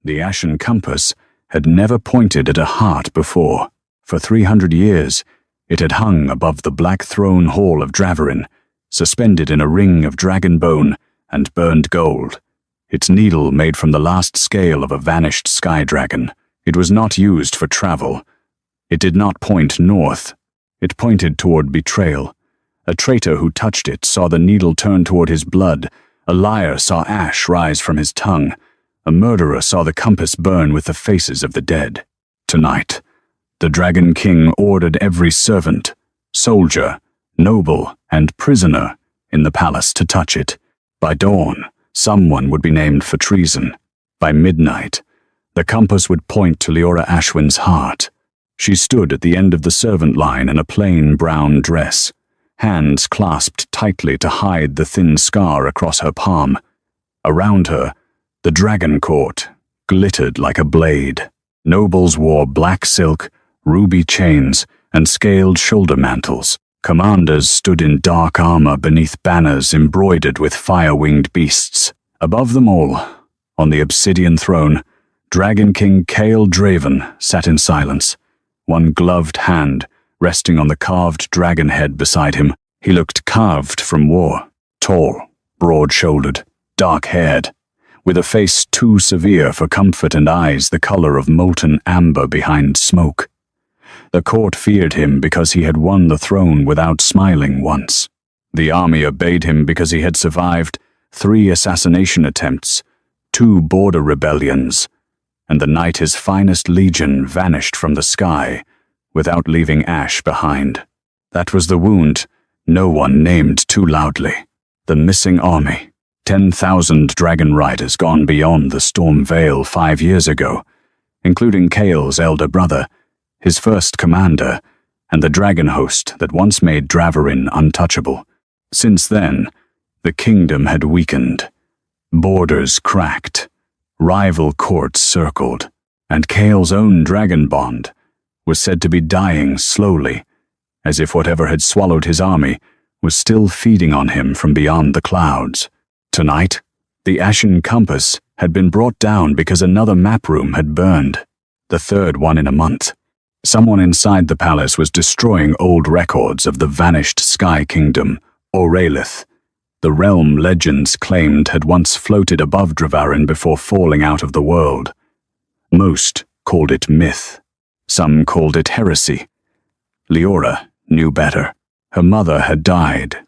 The Ashen compass had never pointed at a heart before. For 300 years, it had hung above the black throne hall of Dravarin, suspended in a ring of dragon bone and burned gold, its needle made from the last scale of a vanished sky dragon. It was not used for travel. It did not point north. It pointed toward betrayal. A traitor who touched it saw the needle turn toward his blood. A liar saw ash rise from his tongue. A murderer saw the compass burn with the faces of the dead. Tonight, the Dragon King ordered every servant, soldier, noble, and prisoner in the palace to touch it. By dawn, someone would be named for treason. By midnight, the compass would point to Leora Ashwin's heart. She stood at the end of the servant line in a plain brown dress, hands clasped tightly to hide the thin scar across her palm. Around her, the dragon court glittered like a blade. Nobles wore black silk, ruby chains, and scaled shoulder mantles. Commanders stood in dark armor beneath banners embroidered with fire-winged beasts. Above them all, on the obsidian throne, Dragon King Kael Draven sat in silence, one gloved hand resting on the carved dragon head beside him. He looked carved from war, tall, broad-shouldered, dark-haired, with a face too severe for comfort and eyes the color of molten amber behind smoke. The court feared him because he had won the throne without smiling once. The army obeyed him because he had survived 3 assassination attempts, 2 border rebellions, and the night his finest legion vanished from the sky without leaving ash behind. That was the wound no one named too loudly. The missing army. 10,000 dragon riders gone beyond the Storm Veil 5 years ago, including Kael's elder brother, his first commander, and the dragon host that once made Dravarin untouchable. Since then, the kingdom had weakened. Borders cracked. Rival courts circled, and Kael's own dragon bond was said to be dying slowly, as if whatever had swallowed his army was still feeding on him from beyond the clouds. Tonight, the Ashen compass had been brought down because another map room had burned, the 3rd one in a month. Someone inside the palace was destroying old records of the vanished Sky Kingdom, Oralith, the realm legends claimed had once floated above Dravarin before falling out of the world. Most called it myth. Some called it heresy. Leora knew better. Her mother had died,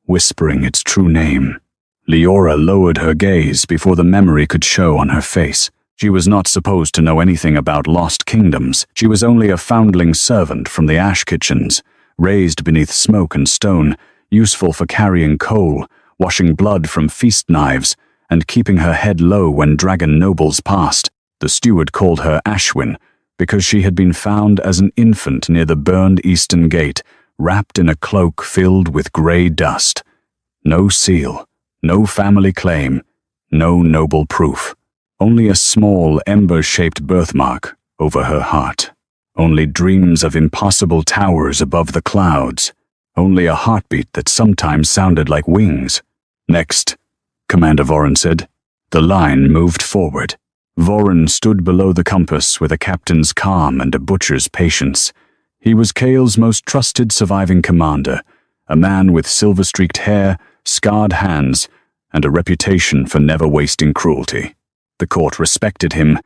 whispering its true name. Leora lowered her gaze before the memory could show on her face. She was not supposed to know anything about lost kingdoms. She was only a foundling servant from the ash kitchens, raised beneath smoke and stone, useful for carrying coal, washing blood from feast knives, and keeping her head low when dragon nobles passed. The steward called her Ashwin because she had been found as an infant near the burned eastern gate, wrapped in a cloak filled with grey dust. No seal, no family claim, no noble proof. Only a small ember-shaped birthmark over her heart. Only dreams of impossible towers above the clouds. Only a heartbeat that sometimes sounded like wings. Next, Commander Voren said. The line moved forward. Voren stood below the compass with a captain's calm and a butcher's patience. He was Kael's most trusted surviving commander, a man with silver-streaked hair, scarred hands, and a reputation for never wasting cruelty. The court respected him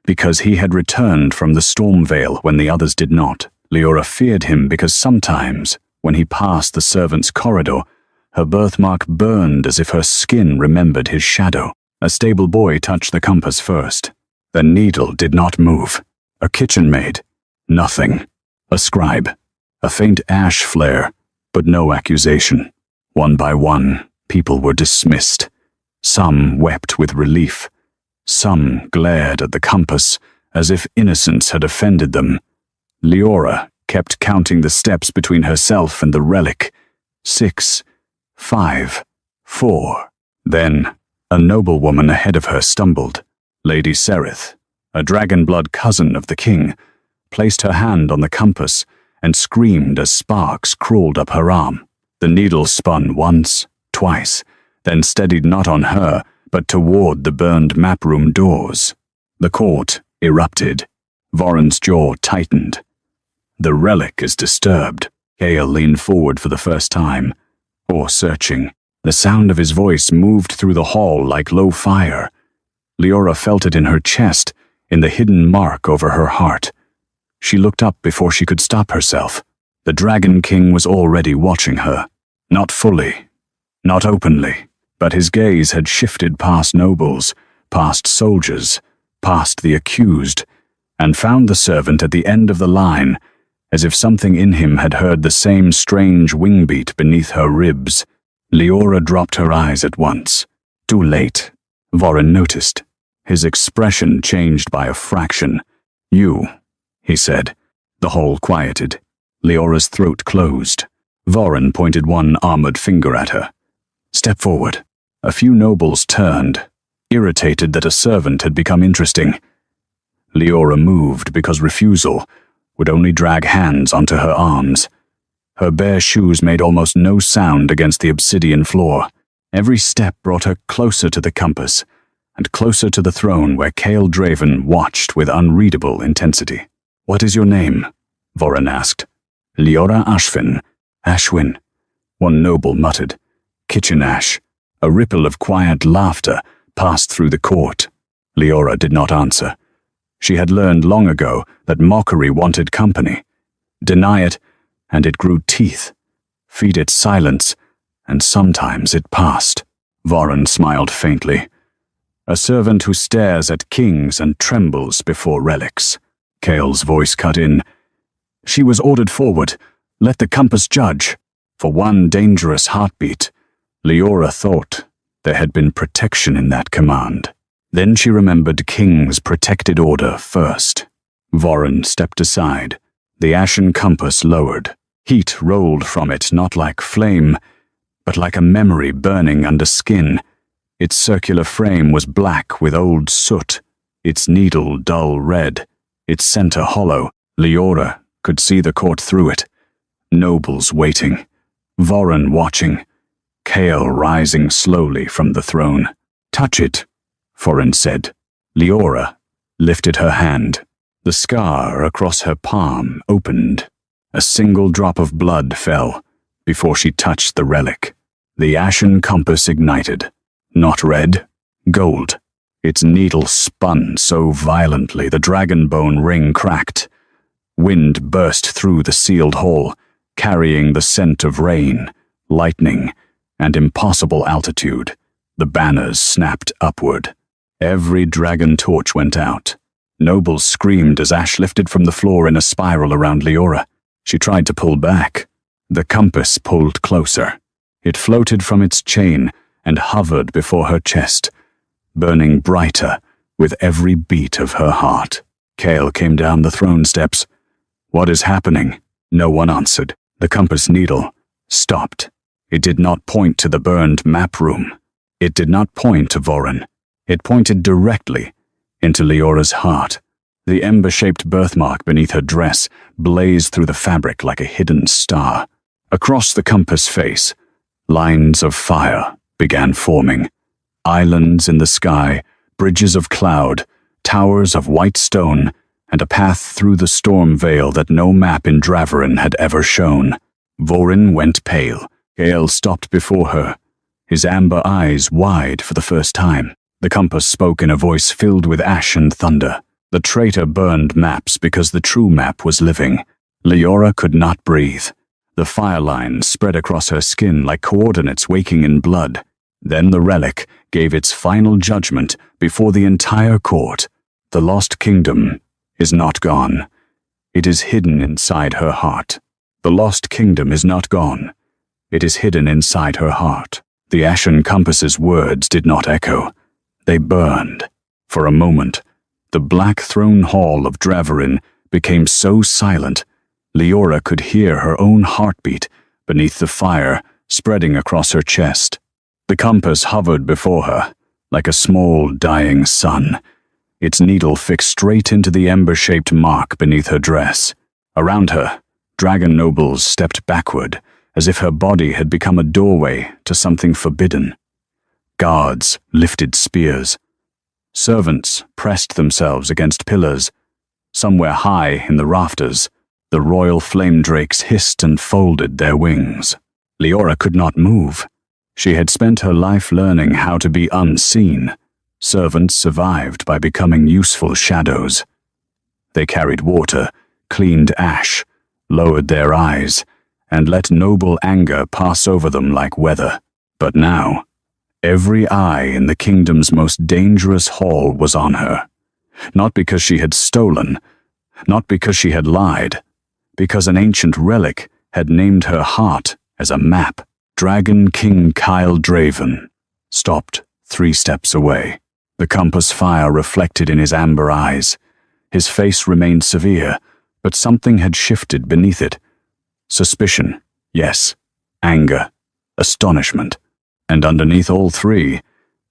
because he had returned from the Storm Veil when the others did not. Leora feared him because sometimes, when he passed the servants' corridor, her birthmark burned as if her skin remembered his shadow. A stable boy touched the compass first. The needle did not move. A kitchen maid. Nothing. A scribe. A faint ash flare, but no accusation. One by one, people were dismissed. Some wept with relief. Some glared at the compass as if innocence had offended them. Leora kept counting the steps between herself and the relic. 6, 5, 4. Then, a noblewoman ahead of her stumbled. Lady Sereth, a dragon-blood cousin of the king, placed her hand on the compass and screamed as sparks crawled up her arm. The needle spun once, twice, then steadied not on her, but toward the burned map room doors. The court erupted. Voren's jaw tightened. The relic is disturbed. Kale leaned forward for the first time. Or searching. The sound of his voice moved through the hall like low fire. Leora felt it in her chest, in the hidden mark over her heart. She looked up before she could stop herself. The Dragon King was already watching her. Not fully. Not openly. But his gaze had shifted past nobles, past soldiers, past the accused, and found the servant at the end of the line, as if something in him had heard the same strange wingbeat beneath her ribs. Leora dropped her eyes at once. Too late. Voren noticed. His expression changed by a fraction. "You," he said. The hall quieted. Leora's throat closed. Voren pointed one armored finger at her. "Step forward." A few nobles turned, irritated that a servant had become interesting. Leora moved because refusal would only drag hands onto her arms. Her bare shoes made almost no sound against the obsidian floor. Every step brought her closer to the compass, and closer to the throne where Kale Draven watched with unreadable intensity. "What is your name?" Voren asked. "Leora Ashvin." "Ashwin," one noble muttered. "Kitchen ash." A ripple of quiet laughter passed through the court. Leora did not answer. She had learned long ago that mockery wanted company. Deny it, and it grew teeth. Feed it silence, and sometimes it passed. Voren smiled faintly. "A servant who stares at kings and trembles before relics." Kale's voice cut in. "She was ordered forward. Let the compass judge." For one dangerous heartbeat, Leora thought there had been protection in that command. Then she remembered King's protected order first. Voren stepped aside. The ashen compass lowered. Heat rolled from it not like flame, but like a memory burning under skin. Its circular frame was black with old soot, its needle dull red, its center hollow. Leora could see the court through it. Nobles waiting. Voren watching. Kale rising slowly from the throne. "Touch it," Voren said. Leora lifted her hand. The scar across her palm opened. A single drop of blood fell before she touched the relic. The ashen compass ignited. Not red, gold. Its needle spun so violently the dragon bone ring cracked. Wind burst through the sealed hall, carrying the scent of rain, lightning, and impossible altitude. The banners snapped upward. Every dragon torch went out. Nobles screamed as ash lifted from the floor in a spiral around Leora. She tried to pull back. The compass pulled closer. It floated from its chain and hovered before her chest, burning brighter with every beat of her heart. Kale came down the throne steps. "What is happening?" No one answered. The compass needle stopped. It did not point to the burned map room. It did not point to Voren. It pointed directly into Leora's heart. The ember-shaped birthmark beneath her dress blazed through the fabric like a hidden star. Across the compass face, lines of fire began forming. Islands in the sky, bridges of cloud, towers of white stone, and a path through the storm veil that no map in Draverin had ever shown. Voren went pale. Kale stopped before her, his amber eyes wide for the first time. The compass spoke in a voice filled with ash and thunder. The traitor burned maps because the true map was living. Leora could not breathe. The fire lines spread across her skin like coordinates waking in blood. Then the relic gave its final judgment before the entire court. The lost kingdom is not gone. It is hidden inside her heart. The lost kingdom is not gone. It is hidden inside her heart. The ashen compass's words did not echo. They burned. For a moment, the black throne hall of Draverin became so silent, Leora could hear her own heartbeat beneath the fire spreading across her chest. The compass hovered before her, like a small, dying sun, its needle fixed straight into the ember-shaped mark beneath her dress. Around her, dragon nobles stepped backward, as if her body had become a doorway to something forbidden. Guards lifted spears. Servants pressed themselves against pillars. Somewhere high in the rafters, the royal flame drakes hissed and folded their wings. Leora could not move. She had spent her life learning how to be unseen. Servants survived by becoming useful shadows. They carried water, cleaned ash, lowered their eyes, and let noble anger pass over them like weather. But now, every eye in the kingdom's most dangerous hall was on her. Not because she had stolen, not because she had lied, because an ancient relic had named her heart as a map. Dragon King Kyle Draven stopped 3 steps away. The compass fire reflected in his amber eyes. His face remained severe, but something had shifted beneath it. Suspicion, yes. Anger, astonishment. And underneath all 3,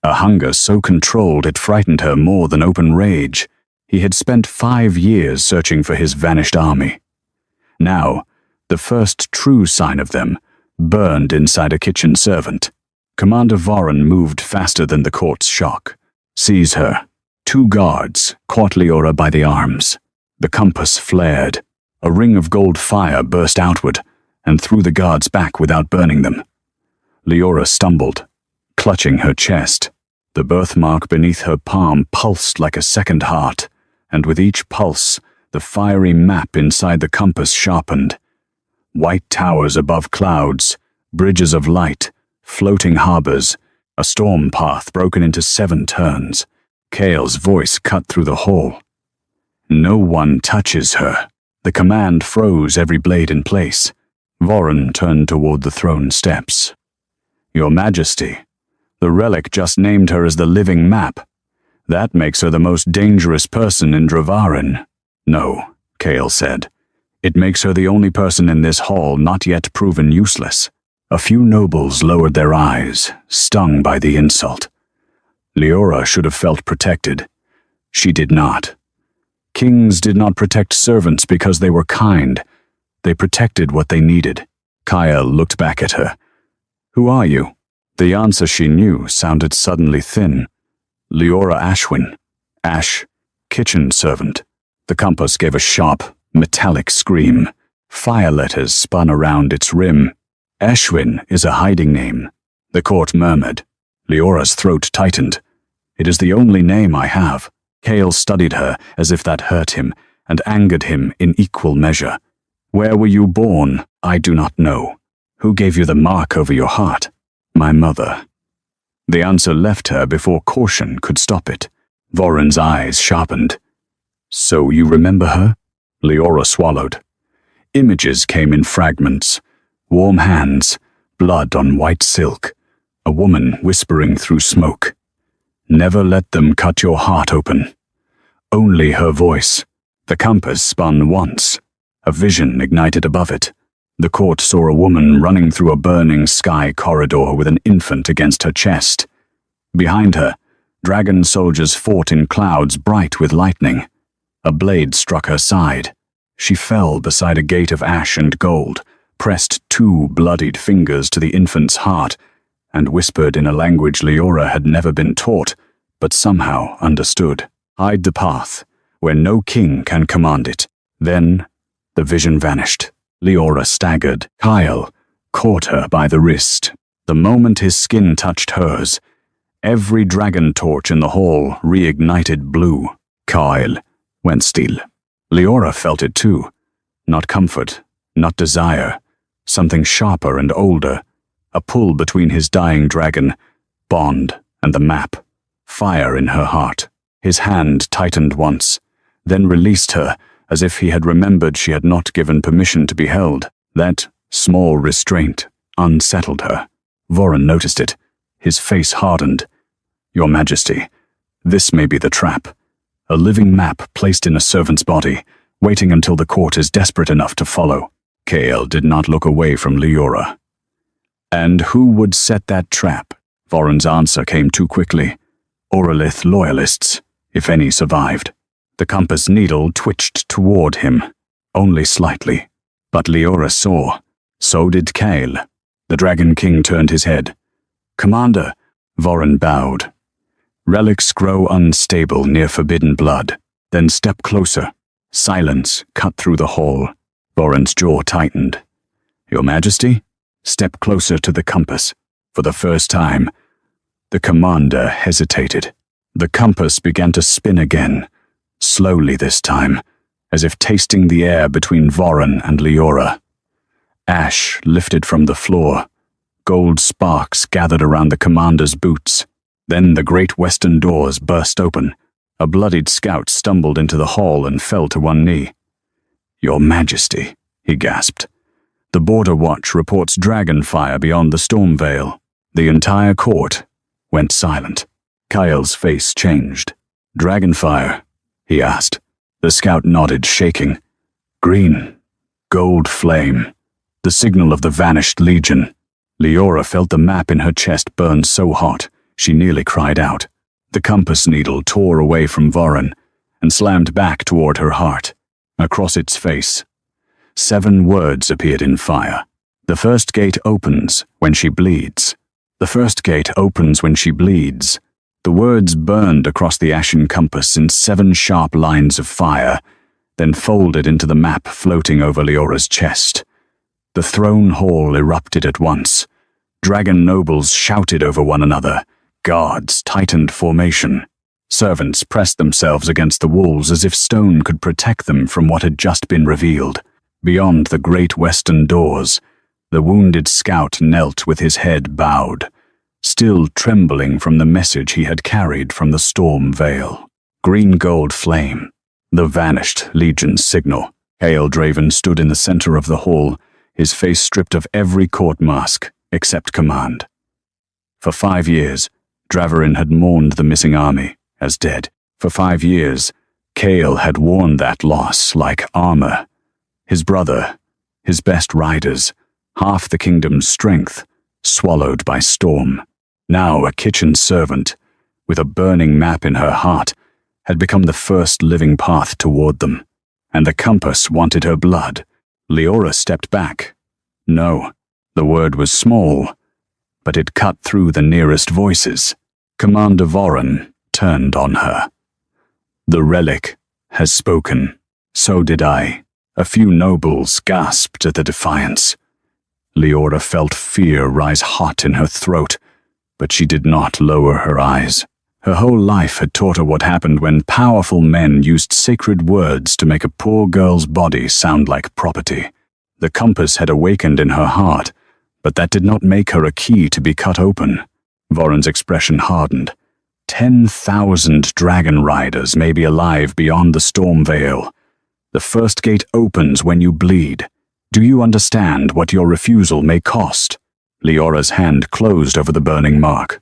a hunger so controlled it frightened her more than open rage. He had spent 5 years searching for his vanished army. Now, the first true sign of them burned inside a kitchen servant. Commander Voren moved faster than the court's shock. Seize her. 2 guards caught Leora by the arms. The compass flared. A ring of gold fire burst outward and threw the guards back without burning them. Leora stumbled, clutching her chest. The birthmark beneath her palm pulsed like a second heart, and with each pulse, the fiery map inside the compass sharpened. White towers above clouds, bridges of light, floating harbors, a storm path broken into 7 turns. Kael's voice cut through the hall. No one touches her. The command froze every blade in place. Voren turned toward the throne steps. Your Majesty, the relic just named her as the living map. That makes her the most dangerous person in Dravarin. No, Kael said. It makes her the only person in this hall not yet proven useless. A few nobles lowered their eyes, stung by the insult. Leora should have felt protected. She did not. Kings did not protect servants because they were kind. They protected what they needed. Kael looked back at her. Who are you? The answer she knew sounded suddenly thin. Leora Ashwin. Ash, kitchen servant. The compass gave a sharp, metallic scream. Fire letters spun around its rim. Ashwin is a hiding name, the court murmured. Leora's throat tightened. It is the only name I have. Kael studied her as if that hurt him and angered him in equal measure. Where were you born? I do not know. Who gave you the mark over your heart? My mother. The answer left her before caution could stop it. Voren's eyes sharpened. So you remember her? Leora swallowed. Images came in fragments. Warm hands, blood on white silk, a woman whispering through smoke. Never let them cut your heart open. Only her voice. The compass spun once. A vision ignited above it. The court saw a woman running through a burning sky corridor with an infant against her chest. Behind her, dragon soldiers fought in clouds bright with lightning. A blade struck her side. She fell beside a gate of ash and gold, pressed 2 bloodied fingers to the infant's heart, and whispered in a language Leora had never been taught, but somehow understood. Hide the path, where no king can command it. Then, the vision vanished. Leora staggered. Kael caught her by the wrist. The moment his skin touched hers, every dragon torch in the hall reignited blue. Kael went still. Leora felt it too. Not comfort, not desire. Something sharper and older. A pull between his dying dragon, bond, and the map. Fire in her heart. His hand tightened once, then released her, as if he had remembered she had not given permission to be held. That small restraint unsettled her. Voren noticed it. His face hardened. Your Majesty, this may be the trap. A living map placed in a servant's body, waiting until the court is desperate enough to follow. Kael did not look away from Leora. And who would set that trap? Voren's answer came too quickly. Oralith loyalists, if any survived. The compass needle twitched toward him, only slightly. But Leora saw. So did Kael. The Dragon King turned his head. Commander, Voren bowed. Relics grow unstable near forbidden blood. Then step closer. Silence cut through the hall. Voron's jaw tightened. Your Majesty? Step closer to the compass. For the first time, the commander hesitated. The compass began to spin again, slowly this time, as if tasting the air between Voron and Leora. Ash lifted from the floor. Gold sparks gathered around the commander's boots. Then the great western doors burst open. A bloodied scout stumbled into the hall and fell to one knee. Your Majesty, he gasped. The Border Watch reports dragon fire beyond the storm veil. The entire court went silent. Kyle's face changed. Dragonfire? He asked. The scout nodded, shaking. Green. Gold flame. The signal of the vanished legion. Leora felt the map in her chest burn so hot, she nearly cried out. The compass needle tore away from Voron and slammed back toward her heart. Across its face, 7 words appeared in fire. The first gate opens when she bleeds. The first gate opens when she bleeds. The words burned across the ashen compass in 7 sharp lines of fire, then folded into the map floating over Leora's chest. The throne hall erupted at once. Dragon nobles shouted over one another. Guards tightened formation. Servants pressed themselves against the walls as if stone could protect them from what had just been revealed. Beyond the great western doors, the wounded scout knelt with his head bowed, still trembling from the message he had carried from the storm veil. Green gold flame, the vanished legion's signal. Kale Draven stood in the center of the hall, his face stripped of every court mask except command. For 5 years, Draverin had mourned the missing army as dead. For 5 years, Kale had worn that loss like armor. His brother, his best riders, half the kingdom's strength, swallowed by storm. Now a kitchen servant, with a burning map in her heart, had become the first living path toward them. And the compass wanted her blood. Leora stepped back. No, the word was small, but it cut through the nearest voices. Commander Voron turned on her. The relic has spoken. So did I. A few nobles gasped at the defiance. Leora felt fear rise hot in her throat, but she did not lower her eyes. Her whole life had taught her what happened when powerful men used sacred words to make a poor girl's body sound like property. The compass had awakened in her heart, but that did not make her a key to be cut open. Voron's expression hardened. 10,000 dragon riders may be alive beyond the storm veil. The first gate opens when you bleed. Do you understand what your refusal may cost? Leora's hand closed over the burning mark.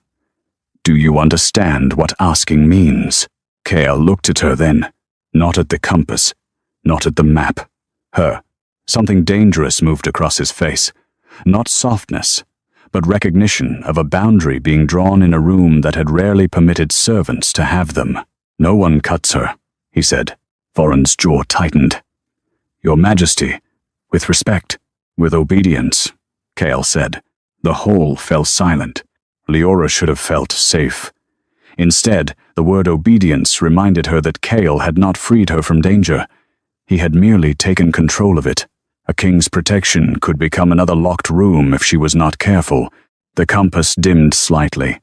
Do you understand what asking means? Kale looked at her then, not at the compass, not at the map. Her. Something dangerous moved across his face. Not softness, but recognition of a boundary being drawn in a room that had rarely permitted servants to have them. No one cuts her, he said. Voron's jaw tightened. Your Majesty, with respect, with obedience, Kale said. The hall fell silent. Leora should have felt safe. Instead, the word obedience reminded her that Kale had not freed her from danger. He had merely taken control of it. A king's protection could become another locked room if she was not careful. The compass dimmed slightly,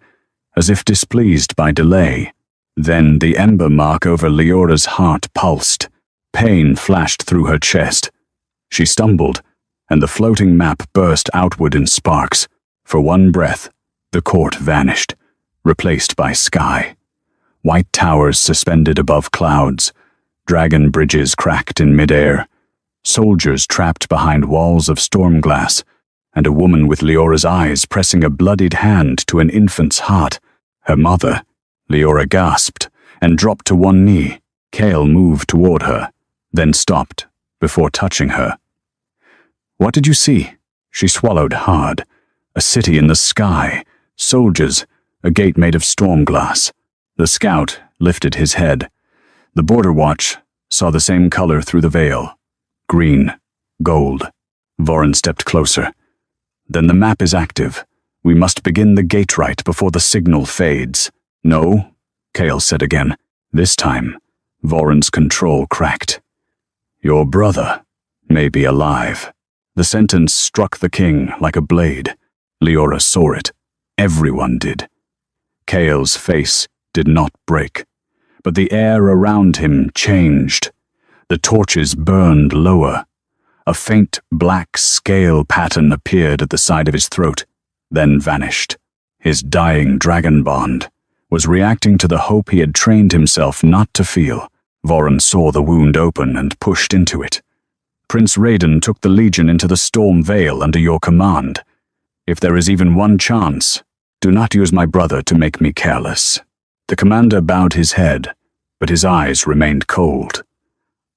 as if displeased by delay. Then the ember mark over Leora's heart pulsed. Pain flashed through her chest. She stumbled, and the floating map burst outward in sparks. For one breath, the court vanished, replaced by sky. White towers suspended above clouds, dragon bridges cracked in midair, soldiers trapped behind walls of storm glass, and a woman with Leora's eyes pressing a bloodied hand to an infant's heart. Her mother. Leora gasped and dropped to one knee. Kale moved toward her, then stopped before touching her. What did you see? She swallowed hard. A city in the sky, soldiers, a gate made of storm glass. The scout lifted his head. The Border Watch saw the same color through the veil. Green, gold. Voron stepped closer. Then the map is active. We must begin the gate right before the signal fades. No, Kale said again. This time, Voren's control cracked. Your brother may be alive. The sentence struck the king like a blade. Leora saw it. Everyone did. Kale's face did not break, but the air around him changed. The torches burned lower. A faint black scale pattern appeared at the side of his throat, then vanished. His dying dragon bond was reacting to the hope he had trained himself not to feel. Voren saw the wound open and pushed into it. Prince Raiden took the Legion into the Storm Vale under your command. If there is even one chance, do not use my brother to make me careless. The commander bowed his head, but his eyes remained cold.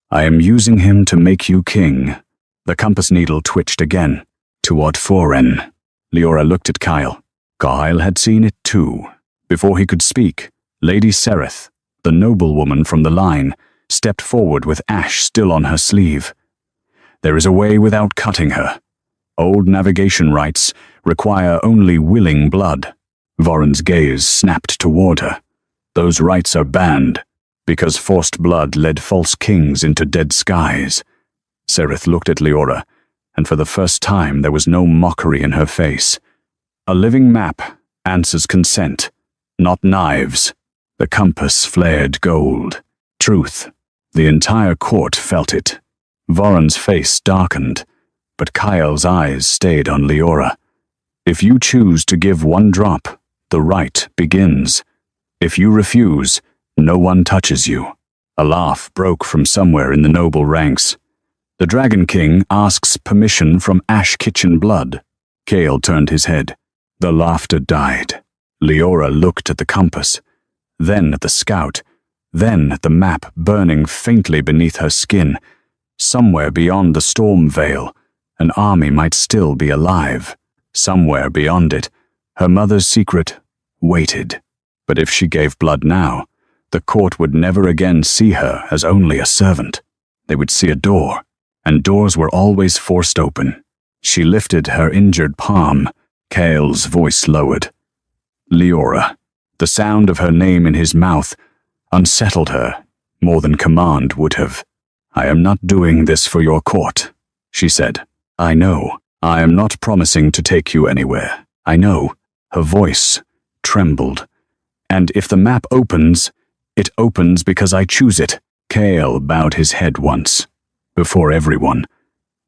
I am using him to make you king. The compass needle twitched again, toward Foren. Leora looked at Kyle. Kyle had seen it too. Before he could speak, Lady Sereth, the noblewoman from the line, stepped forward with ash still on her sleeve. There is a way without cutting her. Old navigation rights require only willing blood. Voren's gaze snapped toward her. Those rights are banned, because forced blood led false kings into dead skies. Sereth looked at Leora, and for the first time there was no mockery in her face. A living map answers consent, not knives. The compass flared gold. Truth. The entire court felt it. Voren's face darkened, but Kyle's eyes stayed on Leora. If you choose to give one drop, the rite begins. If you refuse, no one touches you. A laugh broke from somewhere in the noble ranks. The Dragon King asks permission from Ash Kitchen blood. Kale turned his head. The laughter died. Leora looked at the compass, then at the scout, then at the map burning faintly beneath her skin. Somewhere beyond the Storm Vale, an army might still be alive. Somewhere beyond it, her mother's secret waited. But if she gave blood now, the court would never again see her as only a servant. They would see a door, and doors were always forced open. She lifted her injured palm. Kale's voice lowered. Leora. The sound of her name in his mouth unsettled her more than command would have. I am not doing this for your court, she said. I know. I am not promising to take you anywhere. I know. Her voice trembled. And if the map opens, it opens because I choose it. Kale bowed his head once, before everyone.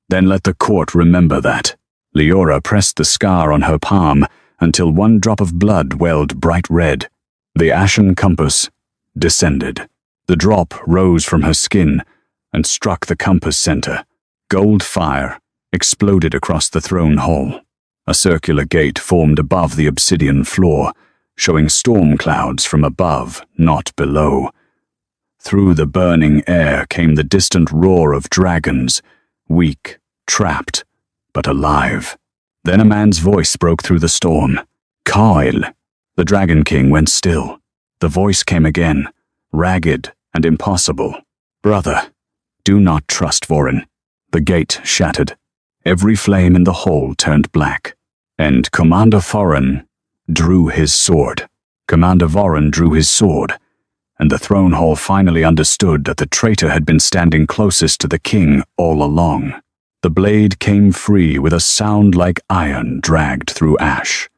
Then let the court remember that. Leora pressed the scar on her palm until one drop of blood welled bright red. The ashen compass descended. The drop rose from her skin and struck the compass center. Gold fire exploded across the throne hall. A circular gate formed above the obsidian floor, showing storm clouds from above, not below. Through the burning air came the distant roar of dragons, weak, trapped, but alive. Then a man's voice broke through the storm. Kyle. The Dragon King went still. The voice came again, ragged and impossible. Brother, do not trust Voren. The gate shattered. Every flame in the hall turned black. And Commander Voren drew his sword. Commander Voren drew his sword, and the throne hall finally understood that the traitor had been standing closest to the king all along. The blade came free with a sound like iron dragged through ash.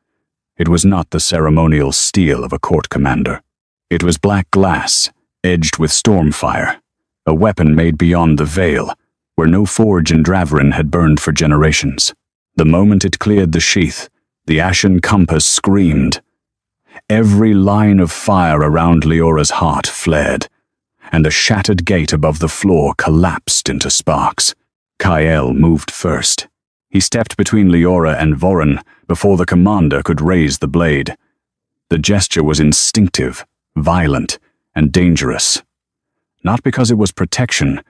It was not the ceremonial steel of a court commander. It was black glass, edged with stormfire, a weapon made beyond the veil, where no forge in Draverin had burned for generations. The moment it cleared the sheath, the ashen compass screamed. Every line of fire around Leora's heart flared, and the shattered gate above the floor collapsed into sparks. Kyle moved first. He stepped between Leora and Voren before the commander could raise the blade. The gesture was instinctive, violent, and dangerous. Not because it was protection,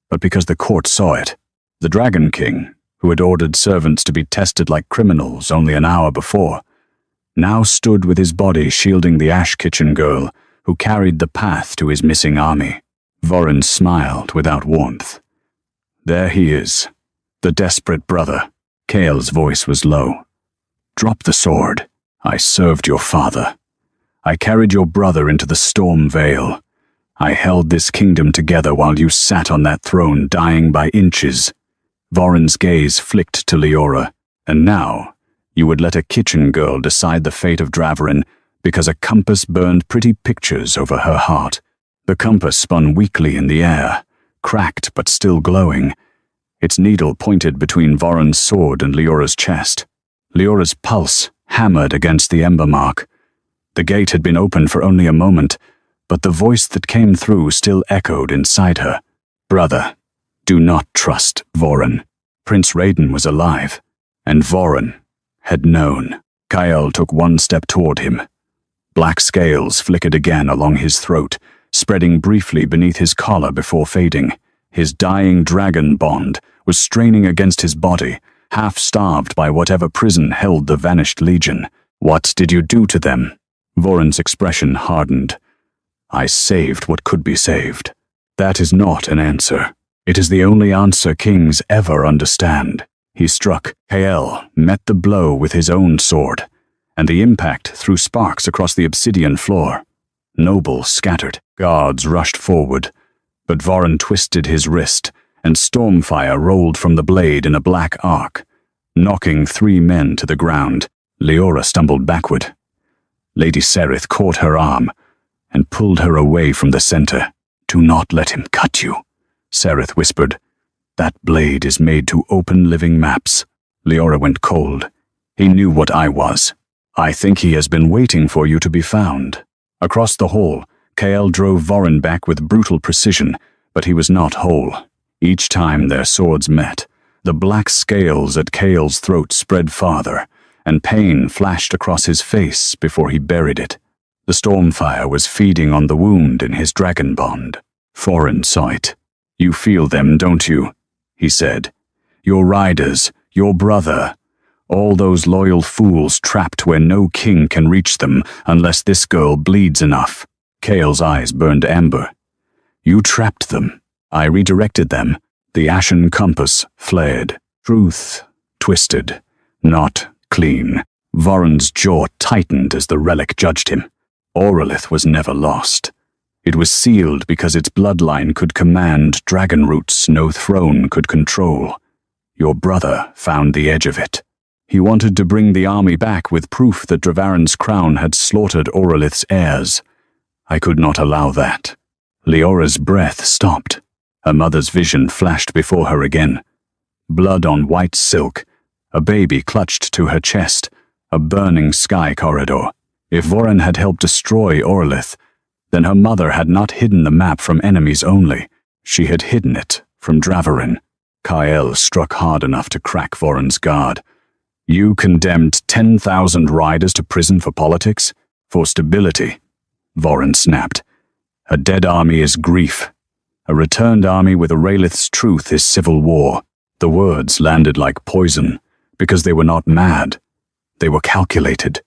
but because the court saw it. The Dragon King, who had ordered servants to be tested like criminals only an hour before, now stood with his body shielding the Ash Kitchen girl who carried the path to his missing army. Voren smiled without warmth. There he is, the desperate brother. Kale's voice was low. Drop the sword. I served your father. I carried your brother into the storm veil. I held this kingdom together while you sat on that throne dying by inches." Voron's gaze flicked to Leora. "And now, you would let a kitchen girl decide the fate of Dravarin because a compass burned pretty pictures over her heart." The compass spun weakly in the air, cracked but still glowing. Its needle pointed between Voron's sword and Leora's chest. Leora's pulse hammered against the ember mark. The gate had been open for only a moment, but the voice that came through still echoed inside her. "Brother, do not trust Voron." Prince Raiden was alive, and Voron had known. Kael took one step toward him. Black scales flickered again along his throat, spreading briefly beneath his collar before fading. His dying dragon bond was straining against his body, half-starved by whatever prison held the vanished legion. "What did you do to them?" Voron's expression hardened. "I saved what could be saved." "That is not an answer. It is the only answer kings ever understand." He struck. Kael met the blow with his own sword, and the impact threw sparks across the obsidian floor. Nobles scattered. Guards rushed forward, but Voron twisted his wrist, and stormfire rolled from the blade in a black arc, knocking 3 men to the ground. Leora stumbled backward. Lady Sereth caught her arm and pulled her away from the center. "Do not let him cut you," Sereth whispered. "That blade is made to open living maps." Leora went cold. "He knew what I was. I think he has been waiting for you to be found." Across the hall, Kael drove Voron back with brutal precision, but he was not whole. Each time their swords met, the black scales at Kael's throat spread farther, and pain flashed across his face before he buried it. The stormfire was feeding on the wound in his dragon bond. Voron saw it. "You feel them, don't you?" he said. "Your riders, your brother, all those loyal fools trapped where no king can reach them unless this girl bleeds enough." Kael's eyes burned amber. "You trapped them. I redirected them." The Ashen compass flared. Truth twisted, not clean. Voron's jaw tightened as the relic judged him. Oralith was never lost. It was sealed because its bloodline could command dragon roots no throne could control. Your brother found the edge of it. He wanted to bring the army back with proof that Dravarin's crown had slaughtered Oralith's heirs. I could not allow that. Leora's breath stopped. Her mother's vision flashed before her again. Blood on white silk, a baby clutched to her chest, a burning sky corridor. If Voron had helped destroy Oralith, then her mother had not hidden the map from enemies only. She had hidden it from Dravarin. Kael struck hard enough to crack Voron's guard. "You condemned 10,000 riders to prison for politics? For stability?" Voron snapped. "A dead army is grief. A returned army with Oralith's truth is civil war." The words landed like poison, because they were not mad. They were calculated.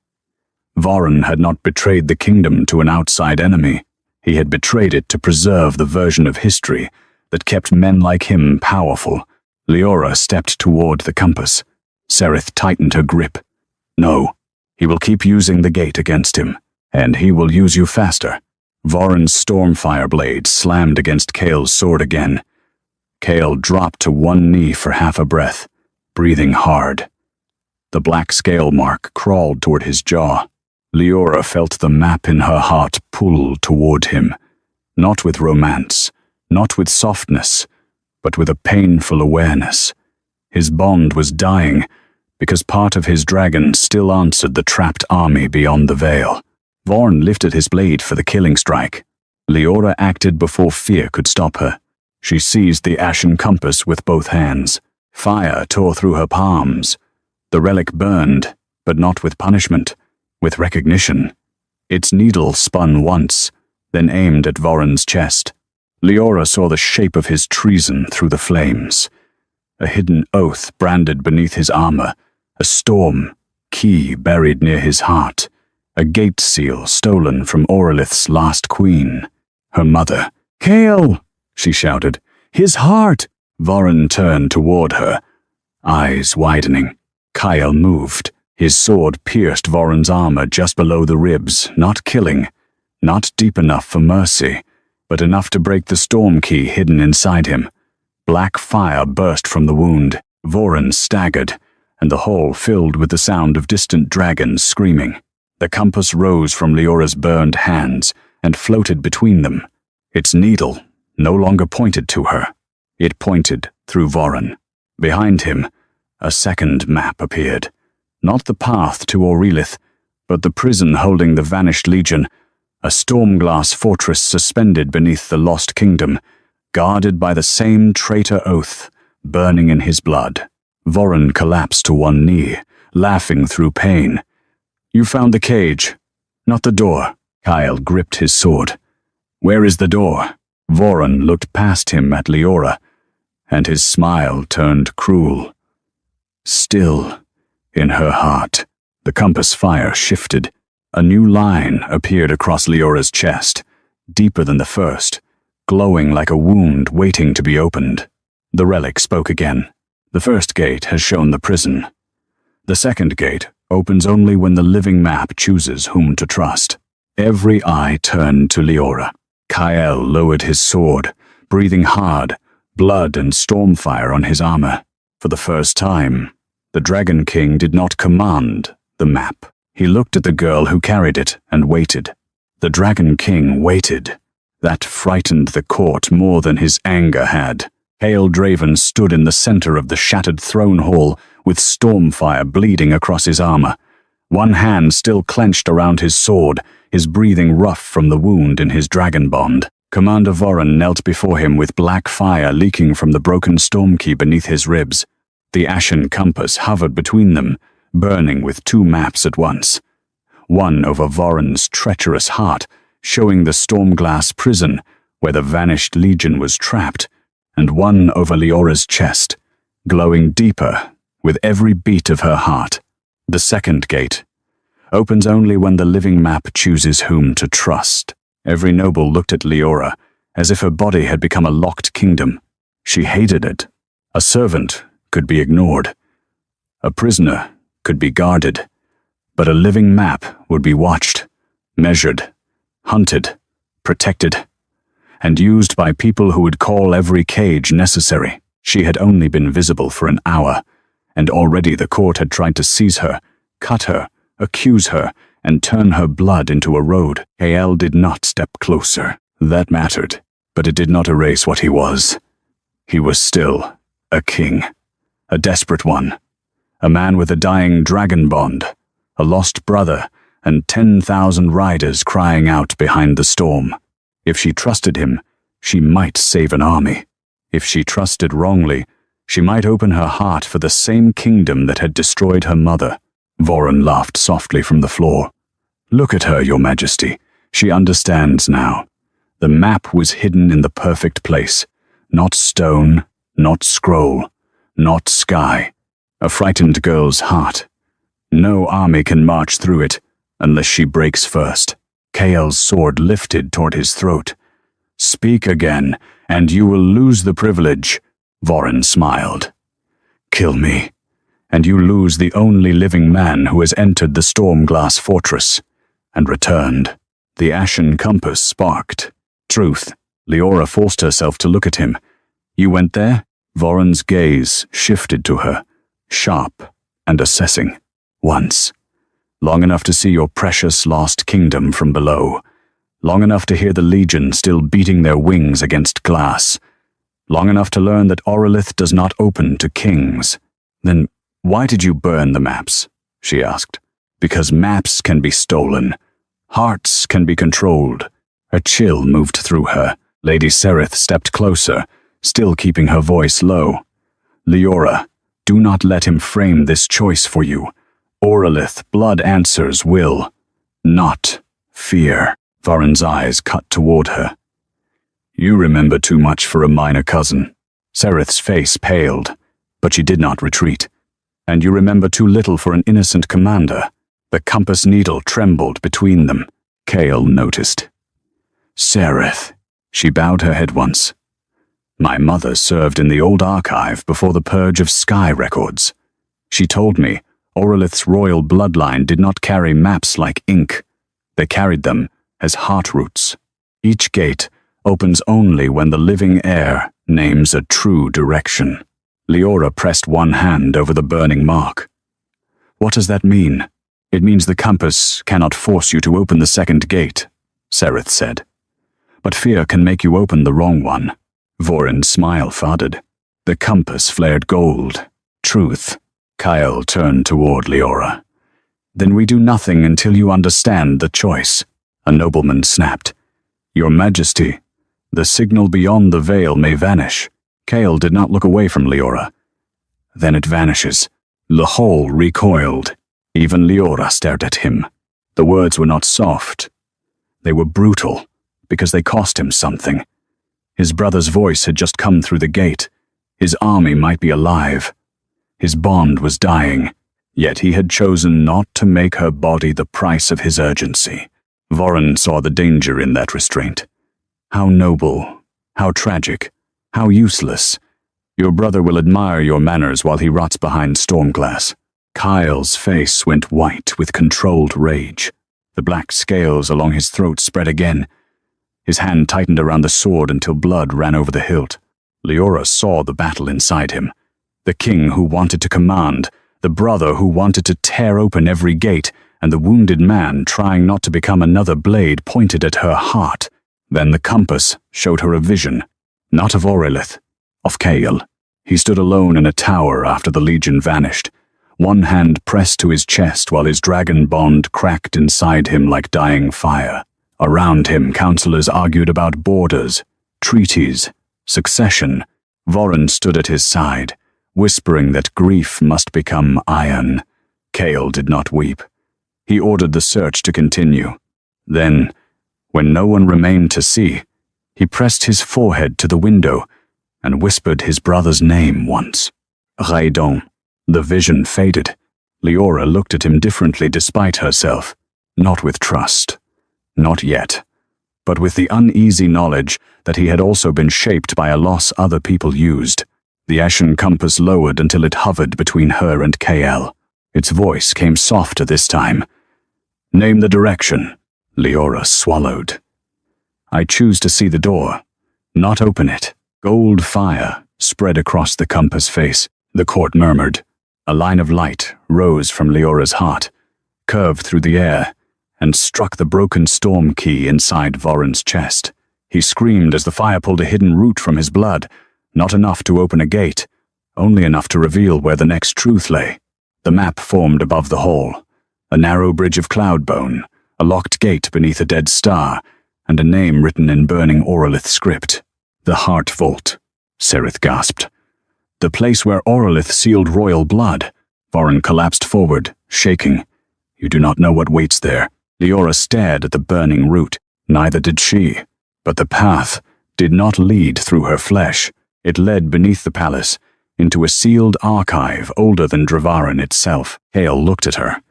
Voron had not betrayed the kingdom to an outside enemy. He had betrayed it to preserve the version of history that kept men like him powerful. Leora stepped toward the compass. Sereth tightened her grip. "No, he will keep using the gate against him, and he will use you faster." Voron's stormfire blade slammed against Kael's sword again. Kael dropped to one knee for half a breath, breathing hard. The black scale mark crawled toward his jaw. Leora felt the map in her heart pull toward him, not with romance, not with softness, but with a painful awareness. His bond was dying, because part of his dragon still answered the trapped army beyond the veil. Voron lifted his blade for the killing strike. Leora acted before fear could stop her. She seized the Ashen compass with both hands. Fire tore through her palms. The relic burned, but not with punishment, with recognition. Its needle spun once, then aimed at Voron's chest. Leora saw the shape of his treason through the flames. A hidden oath branded beneath his armor, a storm key buried near his heart, a gate seal stolen from Oralith's last queen, her mother. "Kael!" she shouted. "His heart!" Voron turned toward her, eyes widening. Kael moved. His sword pierced Voron's armor just below the ribs, not killing, not deep enough for mercy, but enough to break the storm key hidden inside him. Black fire burst from the wound. Voron staggered, and the hall filled with the sound of distant dragons screaming. The compass rose from Leora's burned hands and floated between them. Its needle no longer pointed to her. It pointed through Voron. Behind him, a second map appeared. Not the path to Aurelith, but the prison holding the vanished legion, a storm-glass fortress suspended beneath the lost kingdom, guarded by the same traitor oath burning in his blood. Voron collapsed to one knee, laughing through pain. "You found the cage, not the door." Kyle gripped his sword. "Where is the door?" Voron looked past him at Leora, and his smile turned cruel. Still, in her heart, the compass fire shifted. A new line appeared across Leora's chest, deeper than the first, glowing like a wound waiting to be opened. The relic spoke again. "The first gate has shown the prison. The second gate opens only when the living map chooses whom to trust." Every eye turned to Leora. Kyle lowered his sword, breathing hard, blood and stormfire on his armor. For the first time, the Dragon King did not command the map. He looked at the girl who carried it and waited. The Dragon King waited. That frightened the court more than his anger had. Pale Draven stood in the center of the shattered throne hall, with stormfire bleeding across his armor. One hand still clenched around his sword, his breathing rough from the wound in his dragon bond. Commander Voron knelt before him with black fire leaking from the broken storm key beneath his ribs. The Ashen compass hovered between them, burning with two maps at once. One over Voron's treacherous heart, showing the Stormglass prison, where the vanished legion was trapped, and one over Leora's chest, glowing deeper with every beat of her heart. The second gate opens only when the living map chooses whom to trust. Every noble looked at Leora, as if her body had become a locked kingdom. She hated it. A servant could be ignored. A prisoner could be guarded. But a living map would be watched, measured, hunted, protected, and used by people who would call every cage necessary. She had only been visible for an hour, and already the court had tried to seize her, cut her, accuse her, and turn her blood into a road. Kael did not step closer. That mattered, but it did not erase what he was. He was still a king, a desperate one, a man with a dying dragon bond, a lost brother, and 10,000 riders crying out behind the storm. If she trusted him, she might save an army. If she trusted wrongly, she might open her heart for the same kingdom that had destroyed her mother. Voron laughed softly from the floor. "Look at her, Your Majesty. She understands now. The map was hidden in the perfect place. Not stone, not scroll, not sky. A frightened girl's heart. No army can march through it unless she breaks first." Kael's sword lifted toward his throat. "Speak again, and you will lose the privilege." Voron smiled. "Kill me, and you lose the only living man who has entered the Stormglass fortress," and returned. The Ashen compass sparked. "Truth." Leora forced herself to look at him. "You went there?" Voron's gaze shifted to her, sharp and assessing. "Once. Long enough to see your precious lost kingdom from below. Long enough to hear the Legion still beating their wings against glass. Long enough to learn that Aurelith does not open to kings." "Then why did you burn the maps?" she asked. "Because maps can be stolen. Hearts can be controlled." A chill moved through her. Lady Sereth stepped closer, still keeping her voice low. "Leora, do not let him frame this choice for you. Aurelith blood answers will, not fear." Voron's eyes cut toward her. "You remember too much for a minor cousin." Sereth's face paled, but she did not retreat. "And you remember too little for an innocent commander." The compass needle trembled between them. Kael noticed. "Sereth." She bowed her head once. "My mother served in the old archive before the purge of sky records. She told me Orolith's royal bloodline did not carry maps like ink. They carried them as heart roots. Each gate opens only when the living air names a true direction. Leora pressed one hand over the burning mark. What does that mean? It means the compass cannot force you to open the second gate, Sereth said. But fear can make you open the wrong one. Vorin's smile faded. The compass flared gold. Truth. Kyle turned toward Leora. Then we do nothing until you understand the choice. A nobleman snapped. Your Majesty, the signal beyond the veil may vanish. Kale did not look away from Leora. Then it vanishes. Lehol recoiled. Even Leora stared at him. The words were not soft. They were brutal, because they cost him something. His brother's voice had just come through the gate. His army might be alive. His bond was dying, yet he had chosen not to make her body the price of his urgency. Vorin saw the danger in that restraint. How noble, how tragic, how useless. Your brother will admire your manners while he rots behind Stormglass. Kyle's face went white with controlled rage. The black scales along his throat spread again. His hand tightened around the sword until blood ran over the hilt. Leora saw the battle inside him. The king who wanted to command, the brother who wanted to tear open every gate, and the wounded man trying not to become another blade pointed at her heart. Then the compass showed her a vision, not of Orolith, of Kale. He stood alone in a tower after the Legion vanished, one hand pressed to his chest while his dragon bond cracked inside him like dying fire. Around him, counselors argued about borders, treaties, succession. Vorin stood at his side, whispering that grief must become iron. Kale did not weep. He ordered the search to continue. Then, when no one remained to see, he pressed his forehead to the window and whispered his brother's name once. Raidon. The vision faded. Leora looked at him differently despite herself, not with trust. Not yet, but with the uneasy knowledge that he had also been shaped by a loss other people used. The Ashen compass lowered until it hovered between her and Kael. Its voice came softer this time. Name the direction. Leora swallowed. I choose to see the door, not open it. Gold fire spread across the compass face. The court murmured. A line of light rose from Leora's heart, curved through the air, and struck the broken storm key inside Vorin's chest. He screamed as the fire pulled a hidden root from his blood, not enough to open a gate, only enough to reveal where the next truth lay. The map formed above the hall, a narrow bridge of cloud bone, a locked gate beneath a dead star, and a name written in burning Orolith script. The Heart Vault, Sereth gasped. The place where Orolith sealed royal blood. Vorin collapsed forward, shaking. You do not know what waits there. Leora stared at the burning root. Neither did she. But the path did not lead through her flesh. It led beneath the palace, into a sealed archive older than Dravarin itself. Hale looked at her.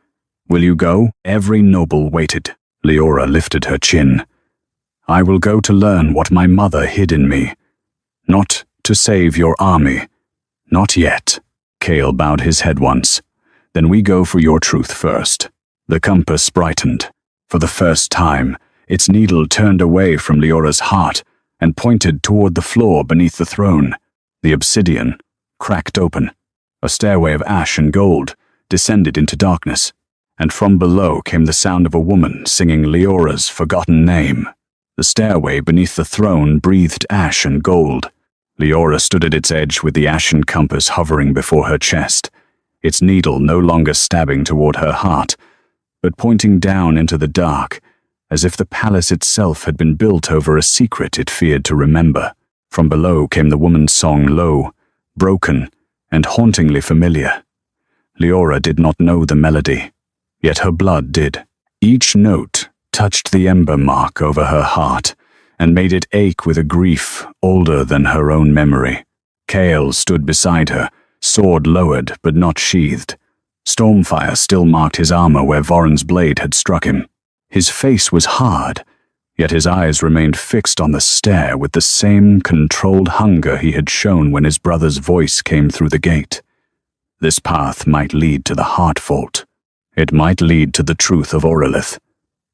Will you go? Every noble waited. Leora lifted her chin. I will go to learn what my mother hid in me. Not to save your army. Not yet. Kale bowed his head once. Then we go for your truth first. The compass brightened. For the first time, its needle turned away from Leora's heart and pointed toward the floor beneath the throne. The obsidian cracked open. A stairway of ash and gold descended into darkness, and from below came the sound of a woman singing Leora's forgotten name. The stairway beneath the throne breathed ash and gold. Leora stood at its edge with the ashen compass hovering before her chest, its needle no longer stabbing toward her heart, but pointing down into the dark, as if the palace itself had been built over a secret it feared to remember. From below came the woman's song, low, broken, and hauntingly familiar. Leora did not know the melody, yet her blood did. Each note touched the ember mark over her heart, and made it ache with a grief older than her own memory. Kale stood beside her, sword lowered but not sheathed. Stormfire still marked his armor where Vorin's blade had struck him. His face was hard, yet his eyes remained fixed on the stair with the same controlled hunger he had shown when his brother's voice came through the gate. This path might lead to the heart vault. It might lead to the truth of Orelith.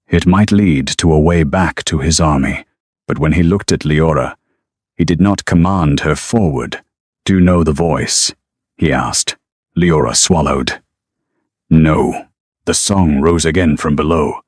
It might lead to a way back to his army. But when he looked at Leora, he did not command her forward. "Do you know the voice?" he asked. Leora swallowed. No. The song rose again from below,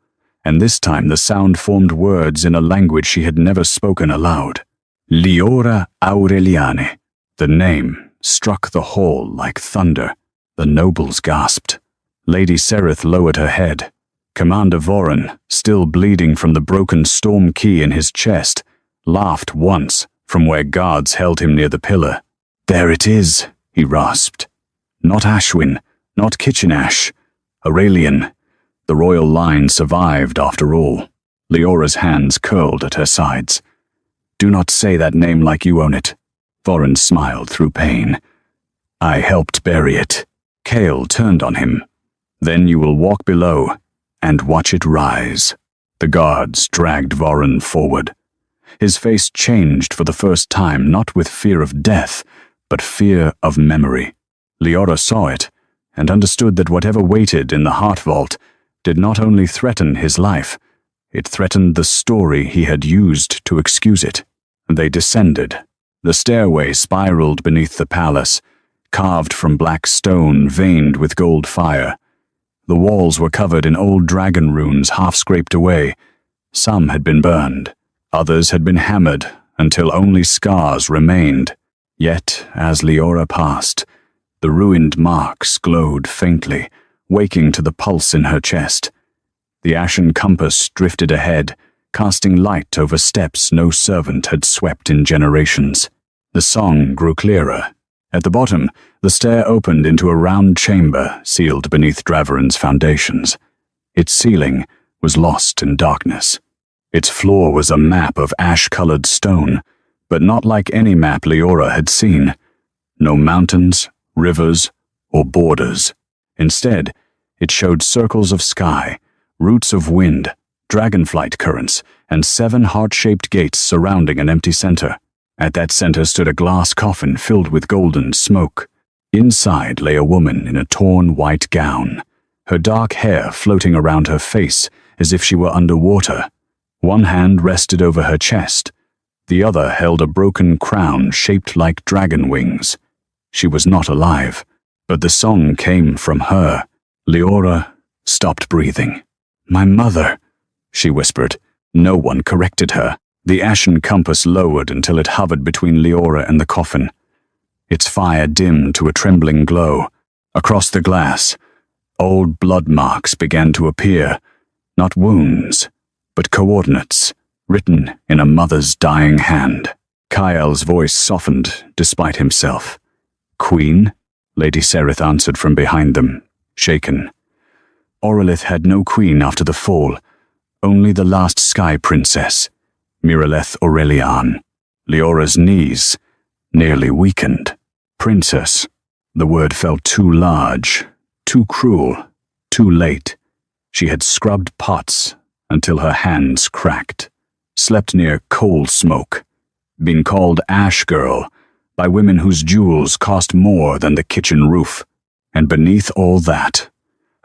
and this time the sound formed words in a language she had never spoken aloud. Leora Aureliane. The name struck the hall like thunder. The nobles gasped. Lady Sereth lowered her head. Commander Voron, still bleeding from the broken storm key in his chest, laughed once from where guards held him near the pillar. "There it is," he rasped. "Not Ashwin, not Kitchen Ash. Aurelian. The royal line survived after all." Leora's hands curled at her sides. "Do not say that name like you own it." Voron smiled through pain. "I helped bury it." Kale turned on him. "Then you will walk below and watch it rise." The guards dragged Voron forward. His face changed for the first time, not with fear of death, but fear of memory. Leora saw it, and understood that whatever waited in the heart vault did not only threaten his life, it threatened the story he had used to excuse it. They descended. The stairway spiraled beneath the palace, carved from black stone veined with gold fire. The walls were covered in old dragon runes half scraped away. Some had been burned, others had been hammered until only scars remained. Yet, as Leora passed, the ruined marks glowed faintly, waking to the pulse in her chest. The ashen compass drifted ahead, casting light over steps no servant had swept in generations. The song grew clearer. At the bottom, the stair opened into a round chamber sealed beneath Draveren's foundations. Its ceiling was lost in darkness. Its floor was a map of ash-colored stone, but not like any map Leora had seen. No mountains, rivers, or borders. Instead, it showed circles of sky, roots of wind, dragonflight currents, and 7 heart-shaped gates surrounding an empty center. At that center stood a glass coffin filled with golden smoke. Inside lay a woman in a torn white gown, her dark hair floating around her face as if she were underwater. One hand rested over her chest. The other held a broken crown shaped like dragon wings. She was not alive, but the song came from her. Leora stopped breathing. "My mother," she whispered. No one corrected her. The ashen compass lowered until it hovered between Leora and the coffin. Its fire dimmed to a trembling glow. Across the glass, old blood marks began to appear, not wounds, but coordinates, written in a mother's dying hand. Kyle's voice softened despite himself. "Queen?" Lady Sereth answered from behind them, shaken. Orelith had no queen after the fall, only the last Sky Princess, Miraleth Aureliane. Leora's knees nearly weakened. Princess. The word felt too large, too cruel, too late. She had scrubbed pots until her hands cracked, slept near coal smoke, been called Ash Girl by women whose jewels cost more than the kitchen roof. And beneath all that,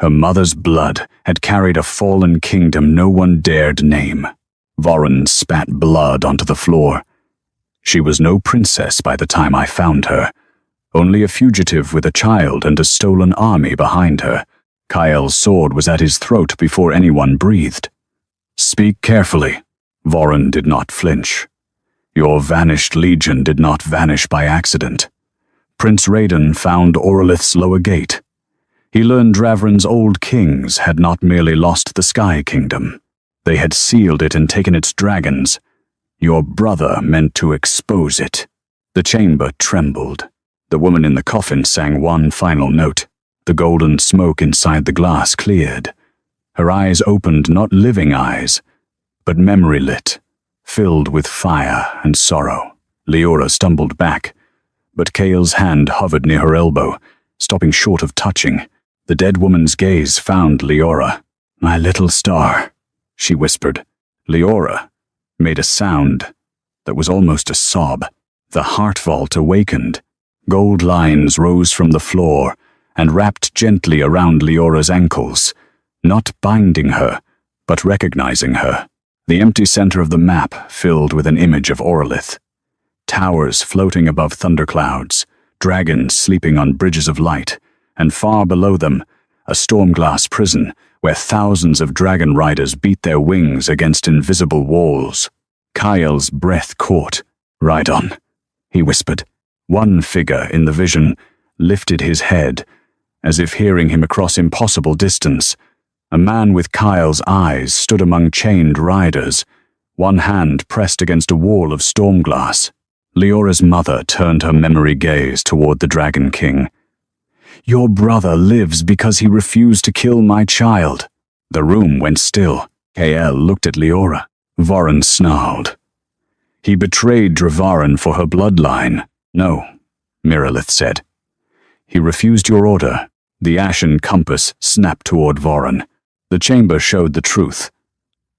her mother's blood had carried a fallen kingdom no one dared name. Voron spat blood onto the floor. She was no princess by the time I found her, only a fugitive with a child and a stolen army behind her. Kyle's sword was at his throat before anyone breathed. "Speak carefully." Voron did not flinch. "Your vanished legion did not vanish by accident. Prince Raiden found Orelith's lower gate. He learned Draveren's old kings had not merely lost the Sky Kingdom. They had sealed it and taken its dragons. Your brother meant to expose it." The chamber trembled. The woman in the coffin sang one final note. The golden smoke inside the glass cleared. Her eyes opened, not living eyes, but memory-lit, filled with fire and sorrow. Leora stumbled back, but Kale's hand hovered near her elbow, stopping short of touching. The dead woman's gaze found Leora. "My little star," she whispered. Leora made a sound that was almost a sob. The heart vault awakened. Gold lines rose from the floor, and wrapped gently around Leora's ankles, not binding her, but recognizing her. The empty center of the map filled with an image of Orlith. Towers floating above thunderclouds, dragons sleeping on bridges of light, and far below them, a storm-glass prison where thousands of dragon riders beat their wings against invisible walls. Kyle's breath caught. "Ride on," he whispered. One figure in the vision lifted his head, as if hearing him across impossible distance. A man with Kyle's eyes stood among chained riders, one hand pressed against a wall of stormglass. Leora's mother turned her memory gaze toward the Dragon King. "Your brother lives because he refused to kill my child." The room went still. Kael looked at Leora. Voren snarled. "He betrayed Dravarin for her bloodline." "No," Miralith said. "He refused your order." The ashen compass snapped toward Voren. The chamber showed the truth.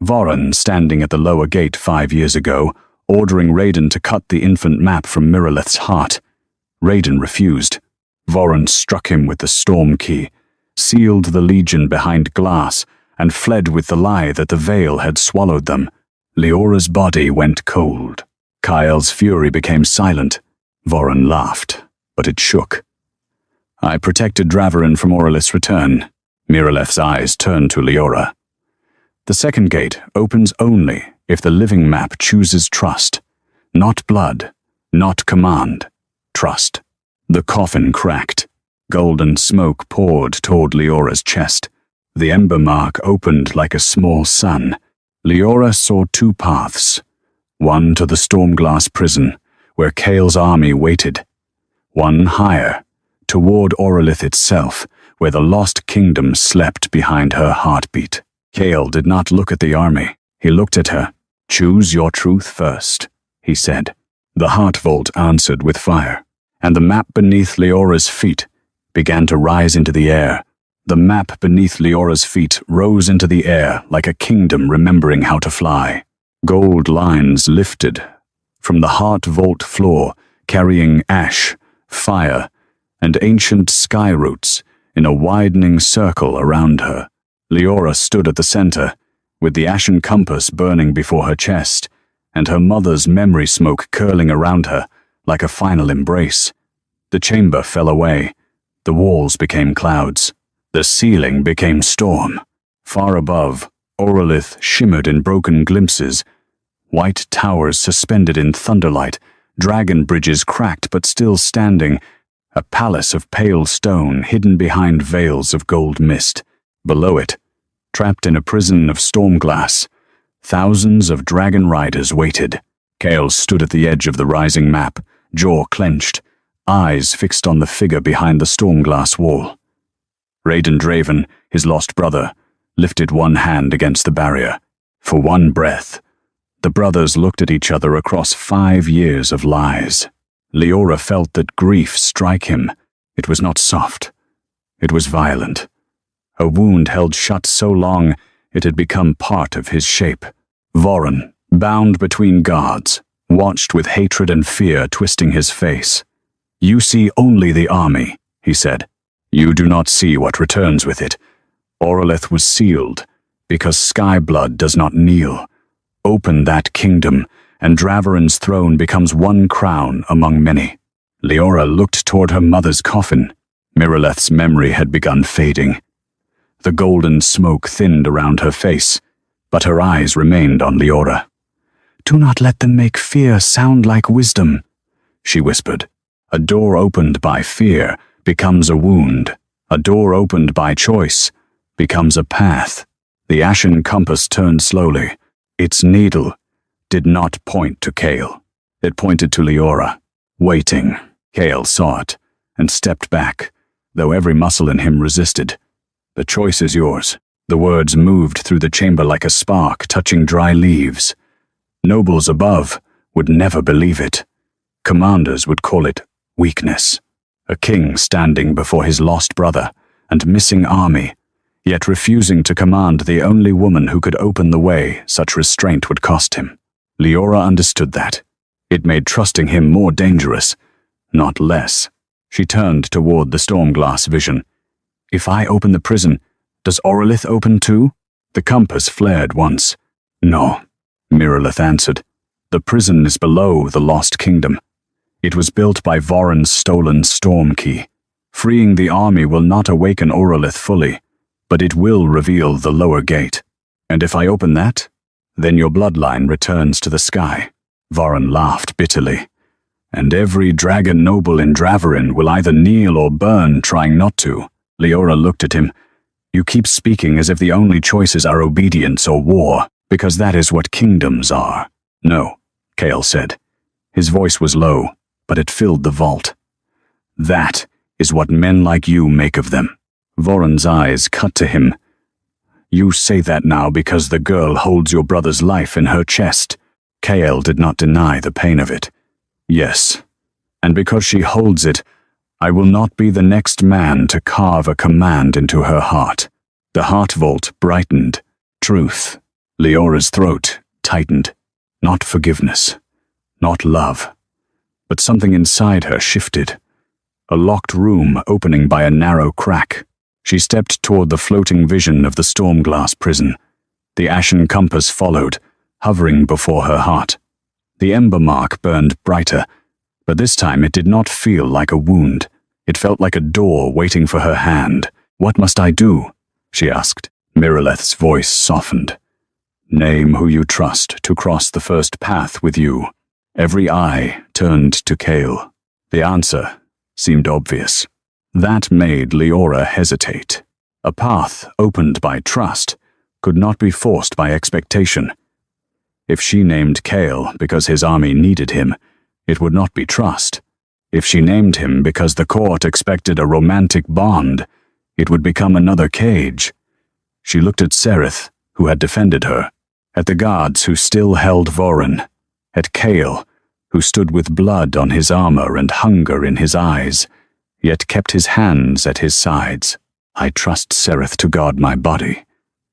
Voren, standing at the lower gate 5 years ago, ordering Raiden to cut the infant map from Miralith's heart. Raiden refused. Voren struck him with the storm key, sealed the Legion behind glass, and fled with the lie that the veil had swallowed them. Leora's body went cold. Kyle's fury became silent. Voren laughed, but it shook. "I protected Dravarin from Orlith's return." Miraleth's eyes turned to Leora. "The second gate opens only if the living map chooses trust. Not blood, not command. Trust." The coffin cracked. Golden smoke poured toward Leora's chest. The ember mark opened like a small sun. Leora saw 2 paths. One to the Stormglass prison, where Kael's army waited. One higher, toward Orlith itself, where the lost kingdom slept behind her heartbeat. Kael did not look at the army. He looked at her. "Choose your truth first," he said. The heart vault answered with fire, and the map beneath Leora's feet began to rise into the air. The map beneath Leora's feet rose into the air like a kingdom remembering how to fly. Gold lines lifted from the heart vault floor, carrying ash, fire, and ancient sky roots in a widening circle around her. Leora stood at the center, with the ashen compass burning before her chest, and her mother's memory smoke curling around her like a final embrace. The chamber fell away. The walls became clouds. The ceiling became storm. Far above, Orlith shimmered in broken glimpses. White towers suspended in thunderlight, dragon bridges cracked but still standing, a palace of pale stone hidden behind veils of gold mist. Below it, trapped in a prison of stormglass, thousands of dragon riders waited. Kael stood at the edge of the rising map, jaw clenched, eyes fixed on the figure behind the stormglass wall. Raiden Draven, his lost brother, lifted one hand against the barrier. For one breath, the brothers looked at each other across 5 years of lies. Leora felt that grief strike him. It was not soft. It was violent. A wound held shut so long it had become part of his shape. Voren, bound between guards, watched with hatred and fear twisting his face. "You see only the army," he said. "You do not see what returns with it. Orlith was sealed, because sky blood does not kneel. Open that kingdom, and Dravarin's throne becomes one crown among many." Leora looked toward her mother's coffin. Miraleth's memory had begun fading. The golden smoke thinned around her face, but her eyes remained on Leora. "Do not let them make fear sound like wisdom," she whispered. A door opened by fear becomes a wound. A door opened by choice becomes a path. The ashen compass turned slowly. Its needle did not point to Kael. It pointed to Leora. Waiting. Kael saw it and stepped back, though every muscle in him resisted. "The choice is yours." The words moved through the chamber like a spark touching dry leaves. Nobles above would never believe it. Commanders would call it weakness. A king standing before his lost brother and missing army, yet refusing to command the only woman who could open the way such restraint would cost him. Leora understood that. It made trusting him more dangerous, not less. She turned toward the storm-glass vision. If I open the prison, does Orolith open too? The compass flared once. No, Miralith answered. The prison is below the Lost Kingdom. It was built by Voron's stolen storm key. Freeing the army will not awaken Orolith fully, but it will reveal the lower gate. And if I open that, then your bloodline returns to the sky. Voron laughed bitterly. And every dragon noble in Draverin will either kneel or burn, trying not to. Leora looked at him. You keep speaking as if the only choices are obedience or war, because that is what kingdoms are. No, Kael said. His voice was low, but it filled the vault. That is what men like you make of them. Voron's eyes cut to him. You say that now because the girl holds your brother's life in her chest. Kael did not deny the pain of it. Yes, and because she holds it, I will not be the next man to carve a command into her heart. The heart vault brightened. Truth. Leora's throat tightened. Not forgiveness. Not love. But something inside her shifted. A locked room opening by a narrow crack. She stepped toward the floating vision of the storm-glass prison. The ashen compass followed, hovering before her heart. The ember mark burned brighter, but this time it did not feel like a wound. It felt like a door waiting for her hand. What must I do? She asked. Miraleth's voice softened. Name who you trust to cross the first path with you. Every eye turned to Kael. The answer seemed obvious. That made Leora hesitate. A path opened by trust could not be forced by expectation. If she named Kael because his army needed him, it would not be trust. If she named him because the court expected a romantic bond, it would become another cage. She looked at Sereth, who had defended her, at the guards who still held Voron, at Kael, who stood with blood on his armor and hunger in his eyes, yet kept his hands at his sides. I trust Sereth to guard my body,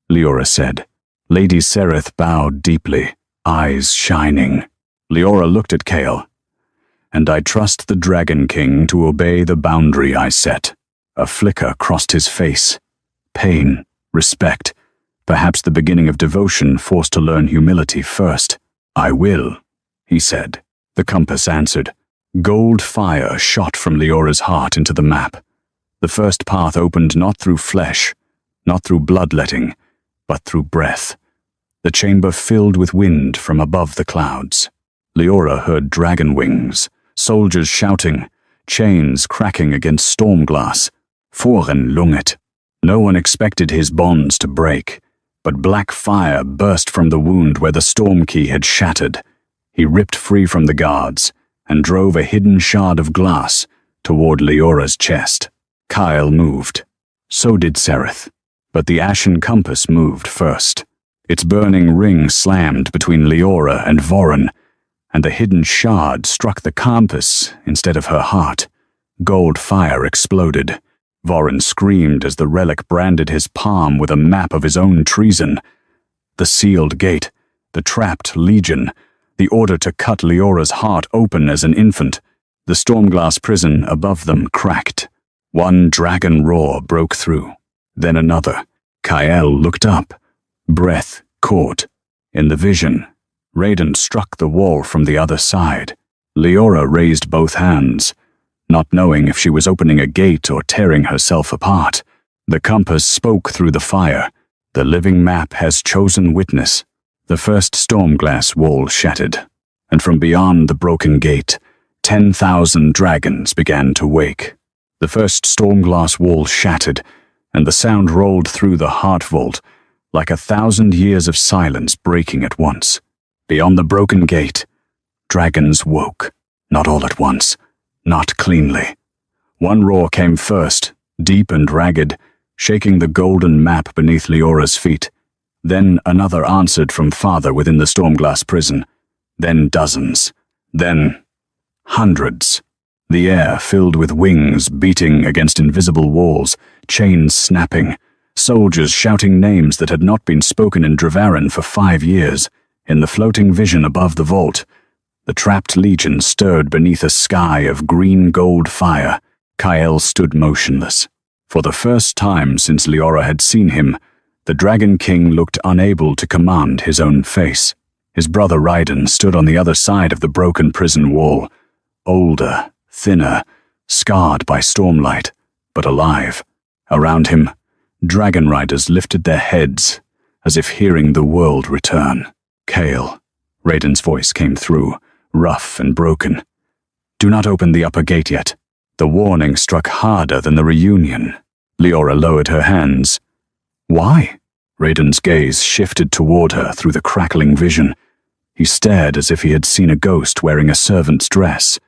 Leora said. Lady Sereth bowed deeply, eyes shining. Leora looked at Kael. And I trust the Dragon King to obey the boundary I set. A flicker crossed his face. Pain, respect, perhaps the beginning of devotion forced to learn humility first. I will, he said. The compass answered. Gold fire shot from Leora's heart into the map. The first path opened not through flesh, not through bloodletting, but through breath. The chamber filled with wind from above the clouds. Leora heard dragon wings, soldiers shouting, chains cracking against storm glass. Voron lunget. No one expected his bonds to break, but black fire burst from the wound where the storm key had shattered. He ripped free from the guards and drove a hidden shard of glass toward Leora's chest. Kael moved. So did Sereth, but the ashen compass moved first. Its burning ring slammed between Leora and Voron, and the hidden shard struck the compass instead of her heart. Gold fire exploded. Voron screamed as the relic branded his palm with a map of his own treason. The sealed gate, the trapped legion, the order to cut Leora's heart open as an infant. The stormglass prison above them cracked. One dragon roar broke through, then another. Kael looked up. Breath caught. In the vision, Raiden struck the wall from the other side. Leora raised both hands, not knowing if she was opening a gate or tearing herself apart. The compass spoke through the fire. The living map has chosen witness. The first stormglass wall shattered, and from beyond the broken gate, 10,000 dragons began to wake. The first stormglass wall shattered, and the sound rolled through the heart vault, like 1,000 years of silence breaking at once. Beyond the broken gate, dragons woke, not all at once, not cleanly. One roar came first, deep and ragged, shaking the golden map beneath Leora's feet. Then another answered from farther within the stormglass prison. Then dozens. Then hundreds. The air filled with wings beating against invisible walls, chains snapping, soldiers shouting names that had not been spoken in Draverin for 5 years. In the floating vision above the vault, the trapped legion stirred beneath a sky of green-gold fire. Kael stood motionless. For the first time since Leora had seen him, the Dragon King looked unable to command his own face. His brother Raiden stood on the other side of the broken prison wall, older, thinner, scarred by stormlight, but alive. Around him, dragon riders lifted their heads, as if hearing the world return. Kael, Raiden's voice came through, rough and broken. Do not open the upper gate yet. The warning struck harder than the reunion. Leora lowered her hands. Why? Raiden's gaze shifted toward her through the crackling vision. He stared as if he had seen a ghost wearing a servant's dress.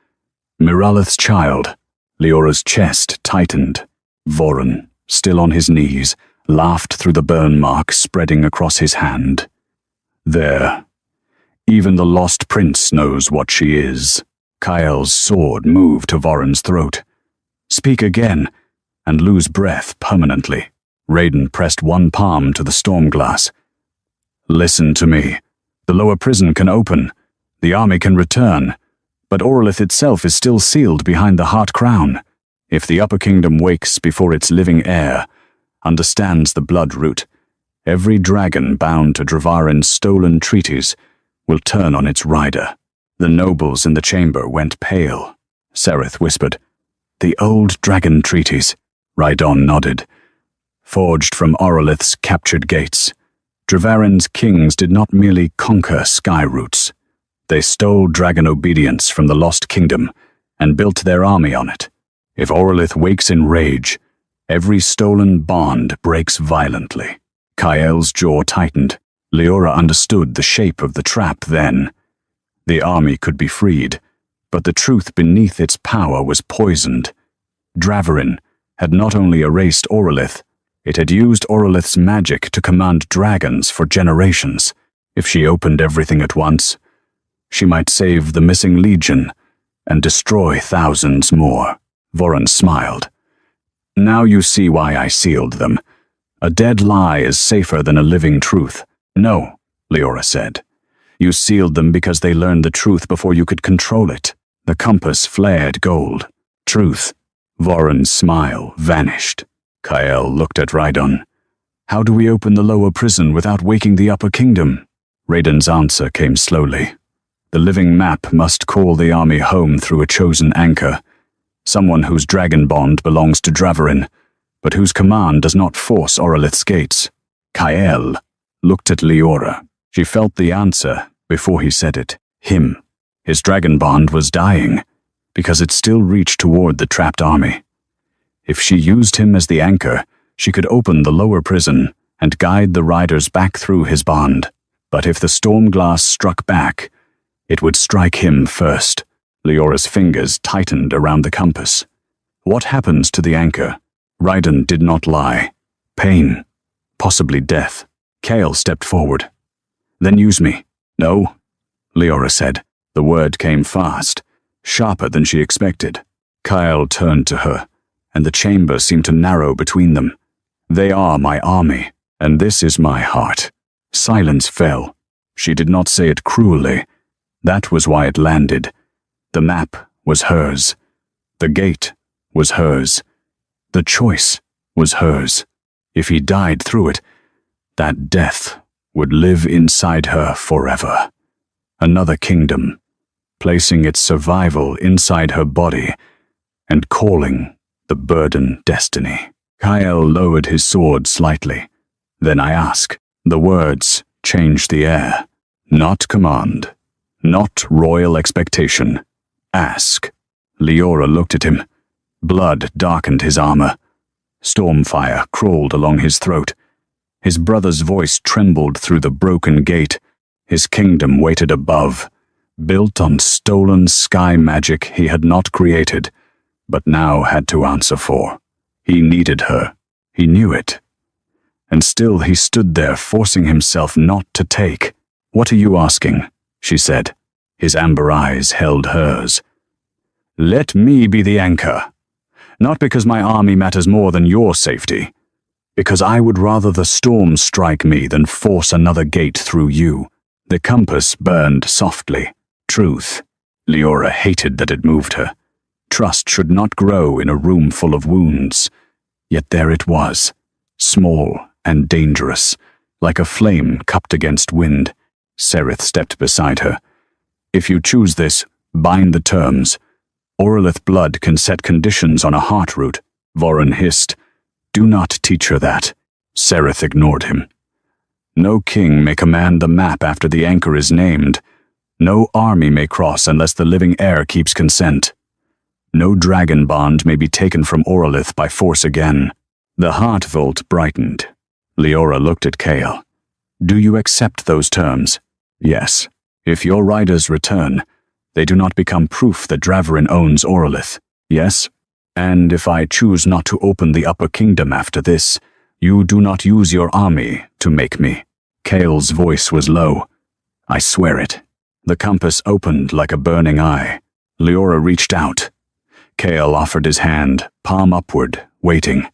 Miraleth's child. Leora's chest tightened. Voron, still on his knees, laughed through the burn mark spreading across his hand. There. Even the lost prince knows what she is. Kael's sword moved to Voron's throat. Speak again, and lose breath permanently. Raiden pressed one palm to the storm glass. Listen to me. The lower prison can open. The army can return. But Orlith itself is still sealed behind the Heart Crown. If the Upper Kingdom wakes before its living heir, understands the blood root, every dragon bound to Dravarin's stolen treaties will turn on its rider. The nobles in the chamber went pale. Sereth whispered, The old dragon treaties. Raidon nodded. Forged from Orlith's captured gates, Dravarin's kings did not merely conquer sky roots. They stole dragon obedience from the Lost Kingdom and built their army on it. If Orlith wakes in rage, every stolen bond breaks violently. Kael's jaw tightened. Leora understood the shape of the trap then. The army could be freed, but the truth beneath its power was poisoned. Dravarin had not only erased Orlith, it had used Orlith's magic to command dragons for generations. If she opened everything at once, she might save the missing legion and destroy thousands more. Voron smiled. Now you see why I sealed them. A dead lie is safer than a living truth. No, Leora said. You sealed them because they learned the truth before you could control it. The compass flared gold. Truth. Voron's smile vanished. Kael looked at Raidon. How do we open the lower prison without waking the Upper Kingdom? Raiden's answer came slowly. The living map must call the army home through a chosen anchor. Someone whose dragon bond belongs to Dravarin, but whose command does not force Orlith's gates. Kael looked at Leora. She felt the answer before he said it. Him. His dragon bond was dying, because it still reached toward the trapped army. If she used him as the anchor, she could open the lower prison and guide the riders back through his bond. But if the storm glass struck back, it would strike him first. Leora's fingers tightened around the compass. What happens to the anchor? Raiden did not lie. Pain. Possibly death. Kael stepped forward. Then use me. No, Leora said. The word came fast, sharper than she expected. Kael turned to her, and the chamber seemed to narrow between them. They are my army, and this is my heart. Silence fell. She did not say it cruelly. That was why it landed. The map was hers. The gate was hers. The choice was hers. If he died through it, that death would live inside her forever. Another kingdom, placing its survival inside her body and calling the burden destiny. Kael lowered his sword slightly. Then I ask. The words changed the air. Not command. Not royal expectation. Ask. Leora looked at him. Blood darkened his armor. Stormfire crawled along his throat. His brother's voice trembled through the broken gate. His kingdom waited above, built on stolen sky magic he had not created, but now had to answer for. He needed her. He knew it. And still he stood there, forcing himself not to take. What are you asking? She said. His amber eyes held hers. Let me be the anchor. Not because my army matters more than your safety. Because I would rather the storm strike me than force another gate through you. The compass burned softly. Truth. Leora hated that it moved her. Trust should not grow in a room full of wounds. Yet there it was, small and dangerous, like a flame cupped against wind. Sereth stepped beside her. If you choose this, bind the terms. Orlith blood can set conditions on a heart root. Voren hissed. Do not teach her that. Sereth ignored him. No king may command the map after the anchor is named. No army may cross unless the living heir keeps consent. No dragon bond may be taken from Orlith by force again. The heart vault brightened. Leora looked at Chaol. Do you accept those terms? Yes. If your riders return, they do not become proof that Draverin owns Orlith. Yes. And if I choose not to open the Upper Kingdom after this, you do not use your army to make me. Chaol's voice was low. I swear it. The compass opened like a burning eye. Leora reached out. Chaol offered his hand, palm upward, waiting.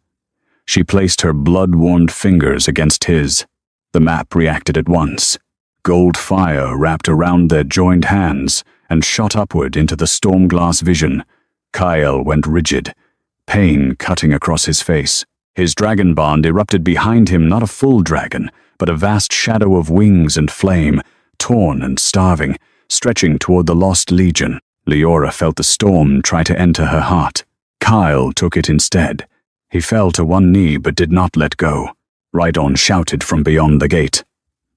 She placed her blood-warmed fingers against his. The map reacted at once. Gold fire wrapped around their joined hands and shot upward into the storm-glass vision. Chaol went rigid, pain cutting across his face. His dragon bond erupted behind him, not a full dragon, but a vast shadow of wings and flame, torn and starving, stretching toward the lost legion. Leora felt the storm try to enter her heart. Chaol took it instead. He fell to one knee but did not let go. Rhydon shouted from beyond the gate.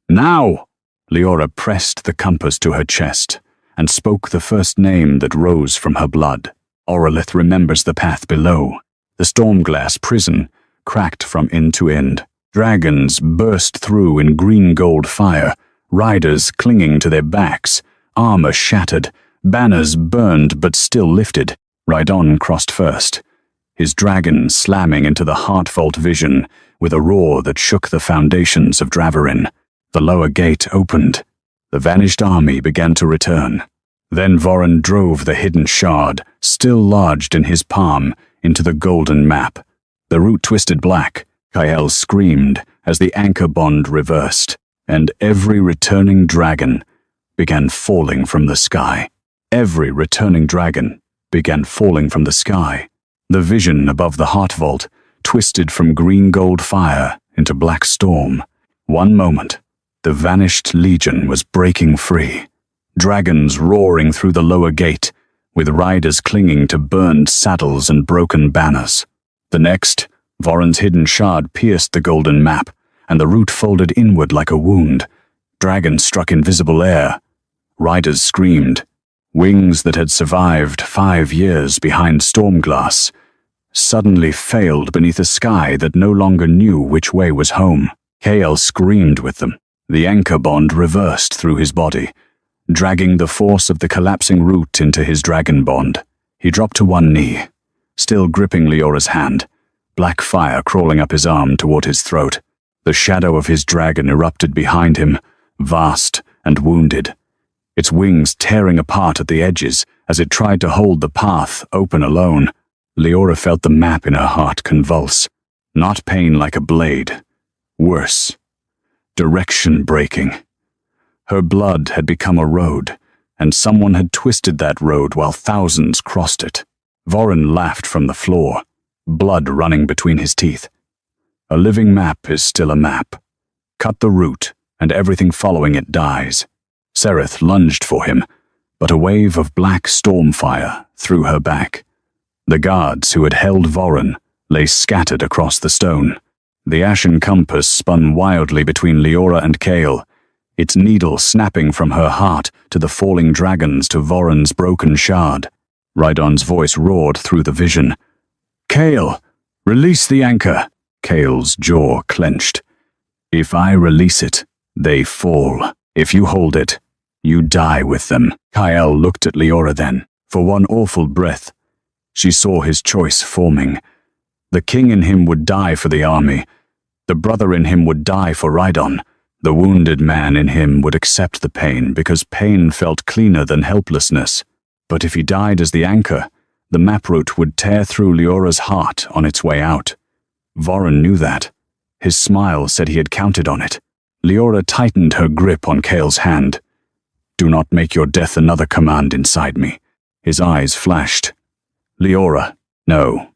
Now! Leora pressed the compass to her chest and spoke the first name that rose from her blood. Orlith remembers the path below. The stormglass prison, cracked from end to end. Dragons burst through in green-gold fire, riders clinging to their backs, armor shattered, banners burned but still lifted. Rhydon crossed first, his dragon slamming into the heart vault vision with a roar that shook the foundations of Draverin. The lower gate opened. The vanished army began to return. Then Voren drove the hidden shard, still lodged in his palm, into the golden map. The root twisted black. Chaol screamed as the anchor bond reversed, and every returning dragon began falling from the sky. Every returning dragon began falling from the sky. The vision above the heart vault twisted from green-gold fire into black storm. One moment, the vanished legion was breaking free. Dragons roaring through the lower gate, with riders clinging to burned saddles and broken banners. The next, Voren's hidden shard pierced the golden map, and the root folded inward like a wound. Dragons struck invisible air. Riders screamed. Wings that had survived 5 years behind stormglass suddenly failed beneath a sky that no longer knew which way was home. Chaol screamed with them. The anchor bond reversed through his body, dragging the force of the collapsing root into his dragon bond. He dropped to one knee, still gripping Leora's hand, black fire crawling up his arm toward his throat. The shadow of his dragon erupted behind him, vast and wounded, its wings tearing apart at the edges as it tried to hold the path open alone. Leora felt the map in her heart convulse. Not pain like a blade. Worse. Direction breaking. Her blood had become a road, and someone had twisted that road while thousands crossed it. Voren laughed from the floor, blood running between his teeth. A living map is still a map. Cut the root, and everything following it dies. Sereth lunged for him, but a wave of black storm fire threw her back. The guards who had held Voren lay scattered across the stone. The ashen compass spun wildly between Leora and Chaol, its needle snapping from her heart to the falling dragons to Voren's broken shard. Rhydon's voice roared through the vision. Chaol, release the anchor. Chaol's jaw clenched. If I release it, they fall. If you hold it, you die with them. Chaol looked at Leora then. For one awful breath, she saw his choice forming. The king in him would die for the army. The brother in him would die for Rhydon. The wounded man in him would accept the pain because pain felt cleaner than helplessness. But if he died as the anchor, the map route would tear through Leora's heart on its way out. Voren knew that. His smile said he had counted on it. Leora tightened her grip on Chaol's hand. Do not make your death another command inside me. His eyes flashed. Leora, no.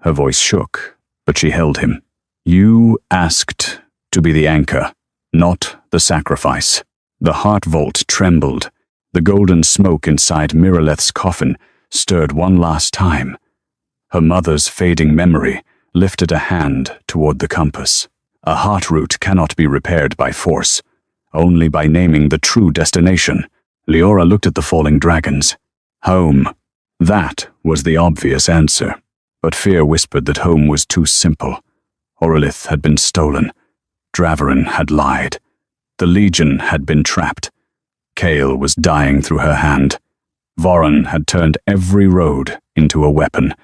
Her voice shook, but she held him. You asked to be the anchor, not the sacrifice. The heart vault trembled. The golden smoke inside Miraleth's coffin stirred one last time. Her mother's fading memory lifted a hand toward the compass. A heart root cannot be repaired by force, only by naming the true destination. Leora looked at the falling dragons. Home. That was the obvious answer. But fear whispered that home was too simple. Orlith had been stolen. Draverin had lied. The Legion had been trapped. Kale was dying through her hand. Voren had turned every road into a weapon.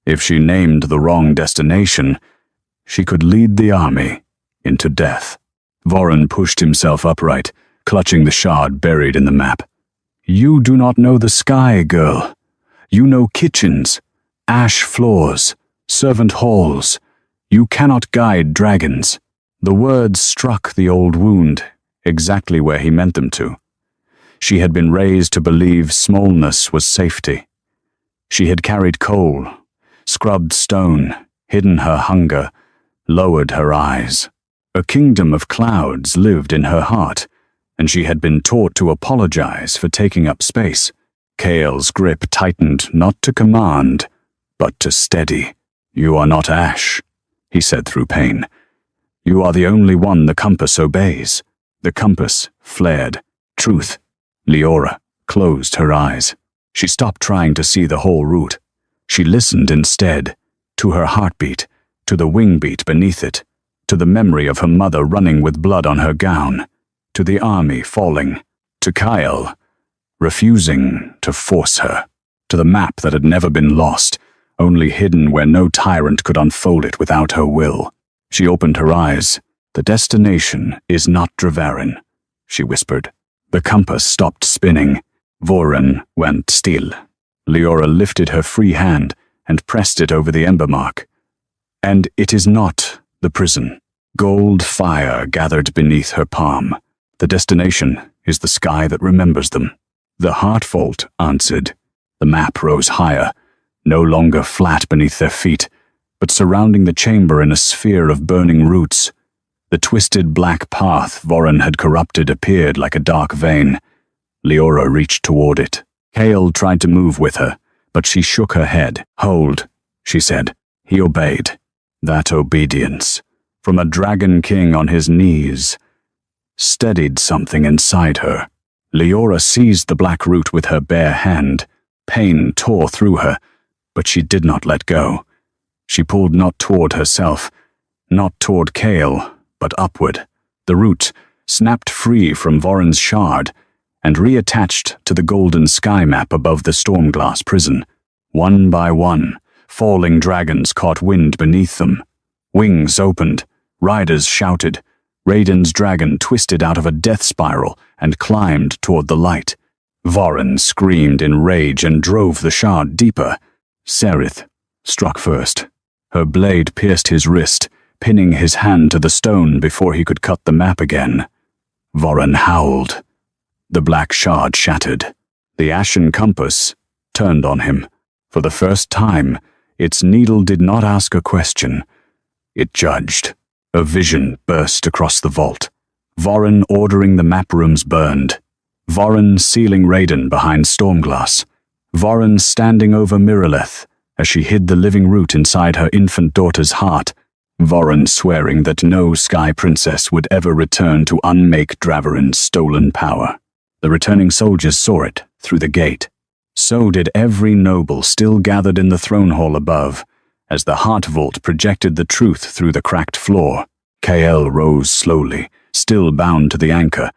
If she named the wrong destination, she could lead the army into death. Voren pushed himself upright, clutching the shard buried in the map. You do not know the sky, girl. You know kitchens, ash floors, servant halls. You cannot guide dragons. The words struck the old wound, exactly where he meant them to. She had been raised to believe smallness was safety. She had carried coal, scrubbed stone, hidden her hunger, lowered her eyes. A kingdom of clouds lived in her heart, and she had been taught to apologize for taking up space. Kale's grip tightened not to command, but to steady. You are not Ash, he said through pain. You are the only one the compass obeys. The compass flared. Truth. Leora closed her eyes. She stopped trying to see the whole route. She listened instead, to her heartbeat, to the wing beat beneath it, to the memory of her mother running with blood on her gown, to the army falling, to Kyle, refusing to force her, to the map that had never been lost, only hidden where no tyrant could unfold it without her will. She opened her eyes. The destination is not Draverin, she whispered. The compass stopped spinning. Voren went still. Leora lifted her free hand and pressed it over the ember mark. And it is not the prison. Gold fire gathered beneath her palm. The destination is the sky that remembers them. The heart vault answered. The map rose higher, no longer flat beneath their feet, but surrounding the chamber in a sphere of burning roots. The twisted black path Voren had corrupted appeared like a dark vein. Leora reached toward it. Kale tried to move with her, but she shook her head. Hold, she said. He obeyed. That obedience, from a dragon king on his knees, steadied something inside her. Leora seized the black root with her bare hand. Pain tore through her, but she did not let go. She pulled not toward herself, not toward Kale, but upward. The root snapped free from Voren's shard and reattached to the golden sky map above the Stormglass prison. One by one, falling dragons caught wind beneath them. Wings opened, riders shouted. Raiden's dragon twisted out of a death spiral and climbed toward the light. Voren screamed in rage and drove the shard deeper. Serith struck first. Her blade pierced his wrist, pinning his hand to the stone before he could cut the map again. Voren howled. The black shard shattered. The Ashen compass turned on him. For the first time, its needle did not ask a question. It judged. A vision burst across the vault. Voren ordering the map rooms burned. Voren sealing Raiden behind Stormglass. Voren standing over Miraleth as she hid the living root inside her infant daughter's heart. Voren swearing that no Sky Princess would ever return to unmake Draverin's stolen power. The returning soldiers saw it through the gate. So did every noble still gathered in the throne hall above, as the heart vault projected the truth through the cracked floor. Kael rose slowly, still bound to the anchor,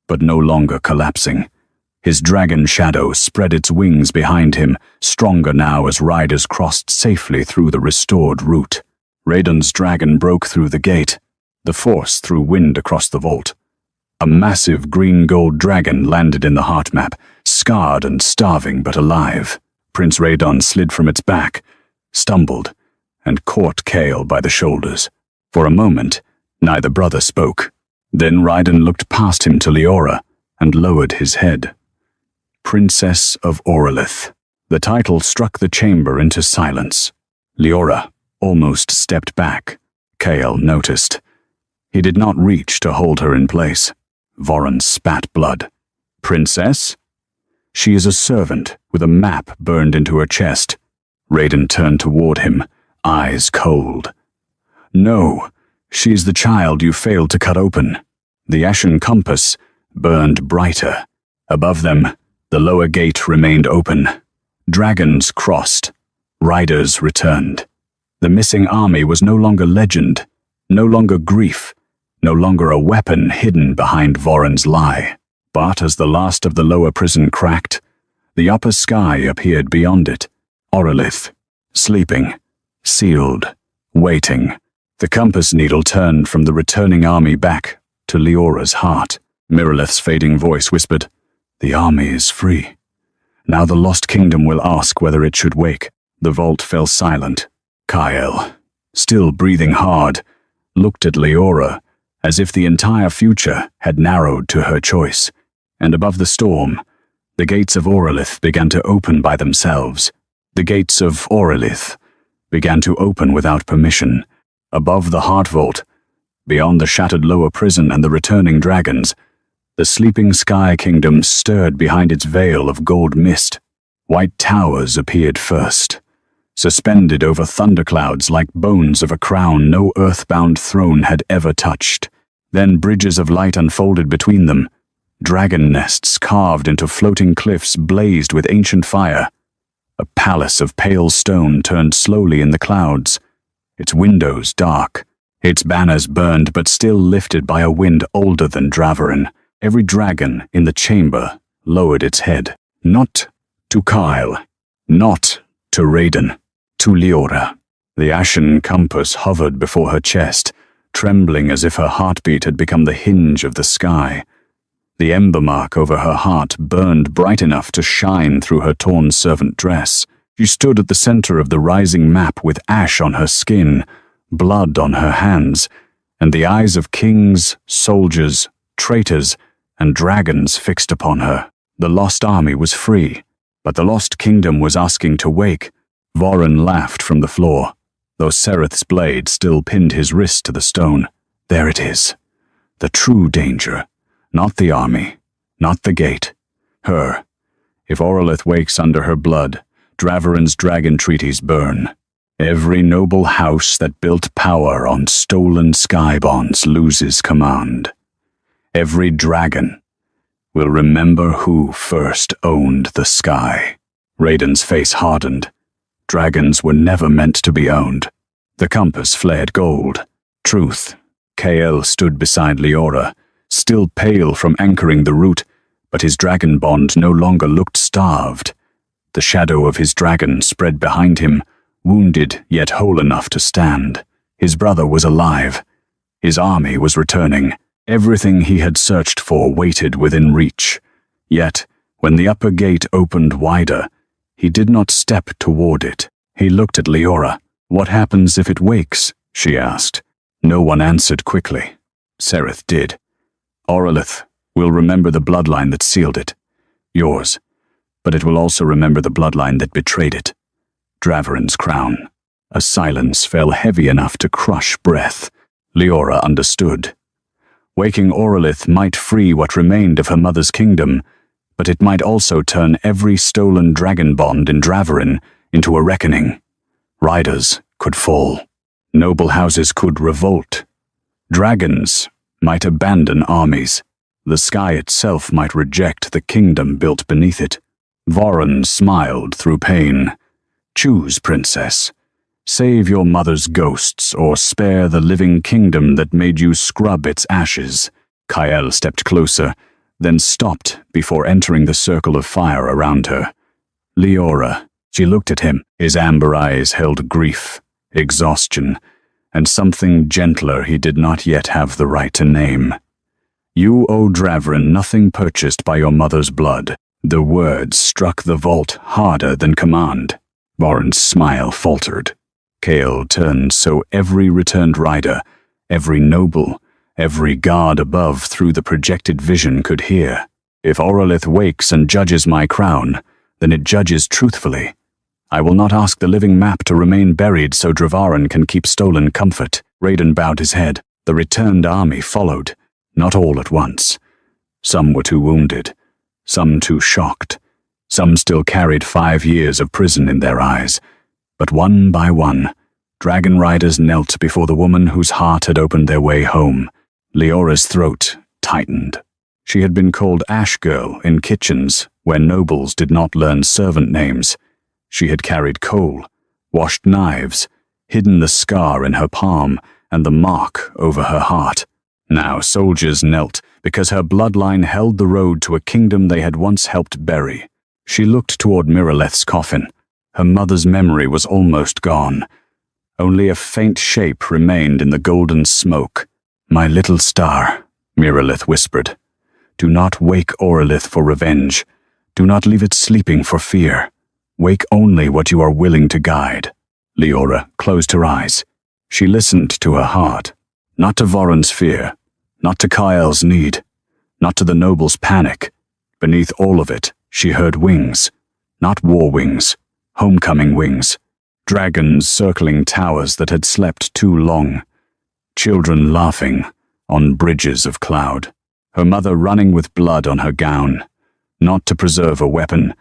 but no longer collapsing. His dragon shadow spread its wings behind him, stronger now as riders crossed safely through the restored route. Raiden's dragon broke through the gate. The force threw wind across the vault. A massive green-gold dragon landed in the heart map, scarred and starving but alive. Prince Raiden slid from its back, stumbled, and caught Kael by the shoulders. For a moment, neither brother spoke. Then Raiden looked past him to Leora and lowered his head. Princess of Orlith. The title struck the chamber into silence. Leora almost stepped back. Kael noticed. He did not reach to hold her in place. Voren spat blood. Princess? She is a servant, with a map burned into her chest. Raiden turned toward him, eyes cold. No, she is the child you failed to cut open. The Ashen compass burned brighter. Above them, the lower gate remained open. Dragons crossed. Riders returned. The missing army was no longer legend, no longer grief, no longer a weapon hidden behind Voren's lie. But as the last of the lower prison cracked, the upper sky appeared beyond it. Orelith, sleeping, sealed, waiting. The compass needle turned from the returning army back to Leora's heart. Miraleth's fading voice whispered, "The army is free. Now the lost kingdom will ask whether it should wake." The vault fell silent. Kael, still breathing hard, looked at Leora as if the entire future had narrowed to her choice. And above the storm, the gates of Orelith began to open by themselves. The gates of Orelith began to open without permission. Above the heart vault, beyond the shattered lower prison and the returning dragons, the sleeping sky kingdom stirred behind its veil of gold mist. White towers appeared first, suspended over thunderclouds like bones of a crown no earthbound throne had ever touched. Then bridges of light unfolded between them. Dragon nests carved into floating cliffs blazed with ancient fire. A palace of pale stone turned slowly in the clouds, its windows dark, its banners burned but still lifted by a wind older than Draverin. Every dragon in the chamber lowered its head, not to Kael, not to Raiden, to Leora. The Ashen compass hovered before her chest, trembling as if her heartbeat had become the hinge of the sky. The ember mark over her heart burned bright enough to shine through her torn servant dress. She stood at the center of the rising map with ash on her skin, blood on her hands, and the eyes of kings, soldiers, traitors, and dragons fixed upon her. The lost army was free, but the lost kingdom was asking to wake. Voren laughed from the floor, though Sereth's blade still pinned his wrist to the stone. There it is. The true danger. Not the army, not the gate. Her. If Orelith wakes under her blood, Draverin's dragon treaties burn. Every noble house that built power on stolen sky bonds loses command. Every dragon will remember who first owned the sky. Raiden's face hardened. Dragons were never meant to be owned. The compass flared gold. Truth. Kael stood beside Leora, still pale from anchoring the root, but his dragon bond no longer looked starved. The shadow of his dragon spread behind him, wounded yet whole enough to stand. His brother was alive. His army was returning. Everything he had searched for waited within reach. Yet, when the upper gate opened wider, he did not step toward it. He looked at Leora. "What happens if it wakes?" she asked. No one answered quickly. Sereth did. "Orelith will remember the bloodline that sealed it. Yours. But it will also remember the bloodline that betrayed it. Draverin's crown." A silence fell heavy enough to crush breath. Leora understood. Waking Orelith might free what remained of her mother's kingdom, but it might also turn every stolen dragon bond in Draverin into a reckoning. Riders could fall. Noble houses could revolt. Dragons might abandon armies. The sky itself might reject the kingdom built beneath it. Voren smiled through pain. "Choose, princess. Save your mother's ghosts, or spare the living kingdom that made you scrub its ashes." Kael stepped closer, then stopped before entering the circle of fire around her. "Leora." She looked at him. His amber eyes held grief, exhaustion, and something gentler he did not yet have the right to name. "You owe Draverin nothing purchased by your mother's blood." The words struck the vault harder than command. Voren's smile faltered. Kael turned so every returned rider, every noble, every guard above through the projected vision could hear. "If Orelith wakes and judges my crown, then it judges truthfully. I will not ask the living map to remain buried so Dravarin can keep stolen comfort. Raiden bowed his head. The returned army followed, not all at once. Some were too wounded, some too shocked. Some still carried 5 years of prison in their eyes. But one by one, dragon riders knelt before the woman whose heart had opened their way home. Leora's throat tightened. She had been called Ash Girl in kitchens where nobles did not learn servant names. She had carried coal, washed knives, hidden the scar in her palm and the mark over her heart. Now soldiers knelt because her bloodline held the road to a kingdom they had once helped bury. She looked toward Miraleth's coffin. Her mother's memory was almost gone. Only a faint shape remained in the golden smoke. "My little star," Miraleth whispered. "Do not wake Orlith for revenge. Do not leave it sleeping for fear. Wake only what you are willing to guide." Leora closed her eyes. She listened to her heart. Not to Voron's fear, not to Kael's need, not to the noble's panic. Beneath all of it, she heard wings. Not war wings, homecoming wings. Dragons circling towers that had slept too long. Children laughing on bridges of cloud. Her mother running with blood on her gown. Not to preserve a weapon,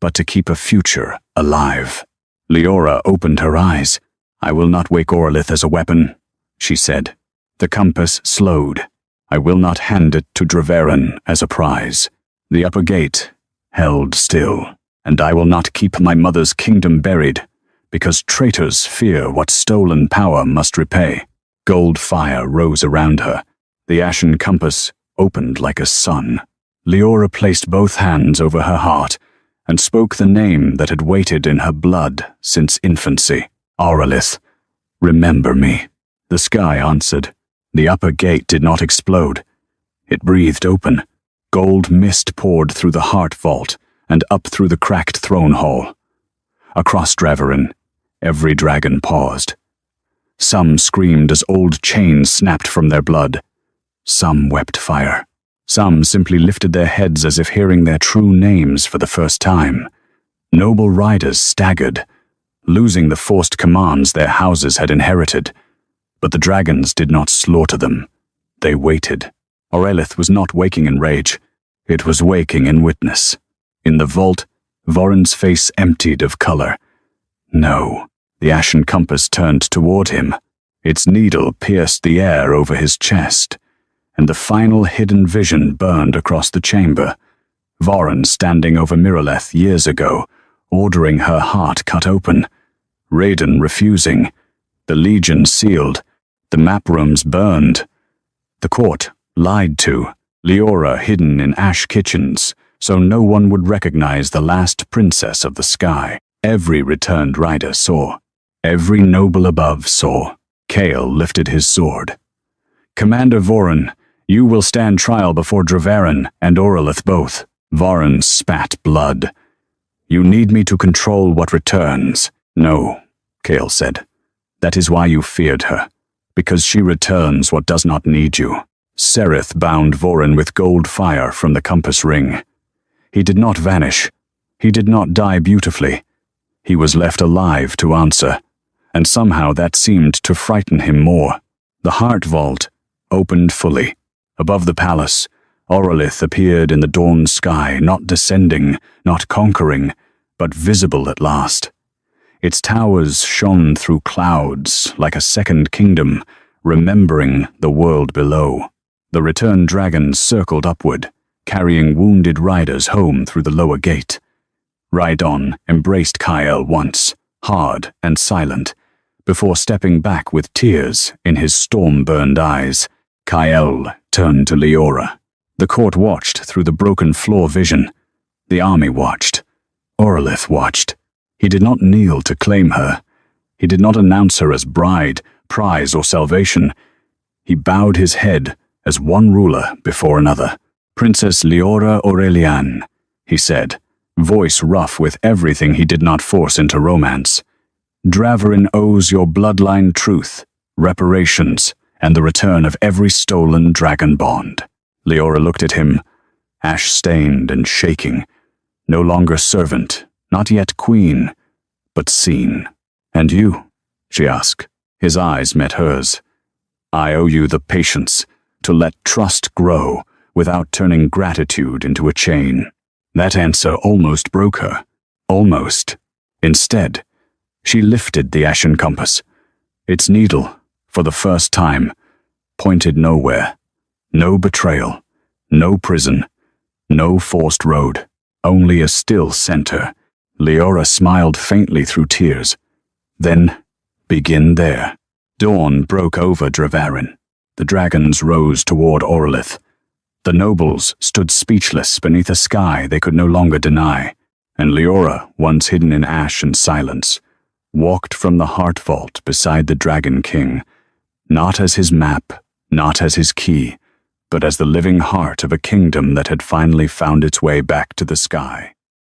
but to keep a future alive. Leora opened her eyes. "I will not wake Orlith as a weapon," she said. The compass slowed. "I will not hand it to Dravarin as a prize." The upper gate held still. "And I will not keep my mother's kingdom buried, because traitors fear what stolen power must repay." Gold fire rose around her. The ashen compass opened like a sun. Leora placed both hands over her heart and spoke the name that had waited in her blood since infancy. "Orlith, remember me." The sky answered. The upper gate did not explode. It breathed open. Gold mist poured through the heart vault and up through the cracked throne hall. Across Dravarin, every dragon paused. Some screamed as old chains snapped from their blood. Some wept fire. Some simply lifted their heads as if hearing their true names for the first time. Noble riders staggered, losing the forced commands their houses had inherited. But the dragons did not slaughter them. They waited. Orlith was not waking in rage. It was waking in witness. In the vault, Voron's face emptied of color. No. The ashen compass turned toward him. Its needle pierced the air over his chest, and the final hidden vision burned across the chamber. Voron standing over Miraleth years ago, ordering her heart cut open. Raiden refusing. The Legion sealed. The map rooms burned. The court lied to. Leora hidden in ash kitchens, so no one would recognize the last princess of the sky. Every returned rider saw. Every noble above saw. Kael lifted his sword. "Commander Voron, you will stand trial before Dravarin and Orlith both." Voron spat blood. "You need me to control what returns." "No," Kael said. "That is why you feared her, because she returns what does not need you." Sereth bound Voron with gold fire from the compass ring. He did not vanish. He did not die beautifully. He was left alive to answer, and somehow that seemed to frighten him more. The heart vault opened fully. Above the palace, Orlith appeared in the dawn sky, not descending, not conquering, but visible at last. Its towers shone through clouds like a second kingdom, remembering the world below. The returned dragons circled upward, carrying wounded riders home through the lower gate. Raidon embraced Kael once, hard and silent, before stepping back with tears in his storm-burned eyes. Kael turned to Leora. The court watched through the broken floor vision. The army watched. Orlith watched. He did not kneel to claim her. He did not announce her as bride, prize, or salvation. He bowed his head as one ruler before another. "Princess Leora Aureliane," he said, voice rough with everything he did not force into romance. "Dravarin owes your bloodline truth, reparations, and the return of every stolen dragon bond." Leora looked at him, ash-stained and shaking. No longer servant, not yet queen, but seen. "And you?" she asked. His eyes met hers. "I owe you the patience to let trust grow without turning gratitude into a chain." That answer almost broke her. Almost. Instead, she lifted the ashen compass. Its needle, for the first time, pointed nowhere. No betrayal, no prison, no forced road, only a still center. Leora smiled faintly through tears. "Then, begin there." Dawn broke over Dravarin. The dragons rose toward Orlith. The nobles stood speechless beneath a sky they could no longer deny, and Leora, once hidden in ash and silence, walked from the heart vault beside the Dragon King, not as his map, not as his key, but as the living heart of a kingdom that had finally found its way back to the sky.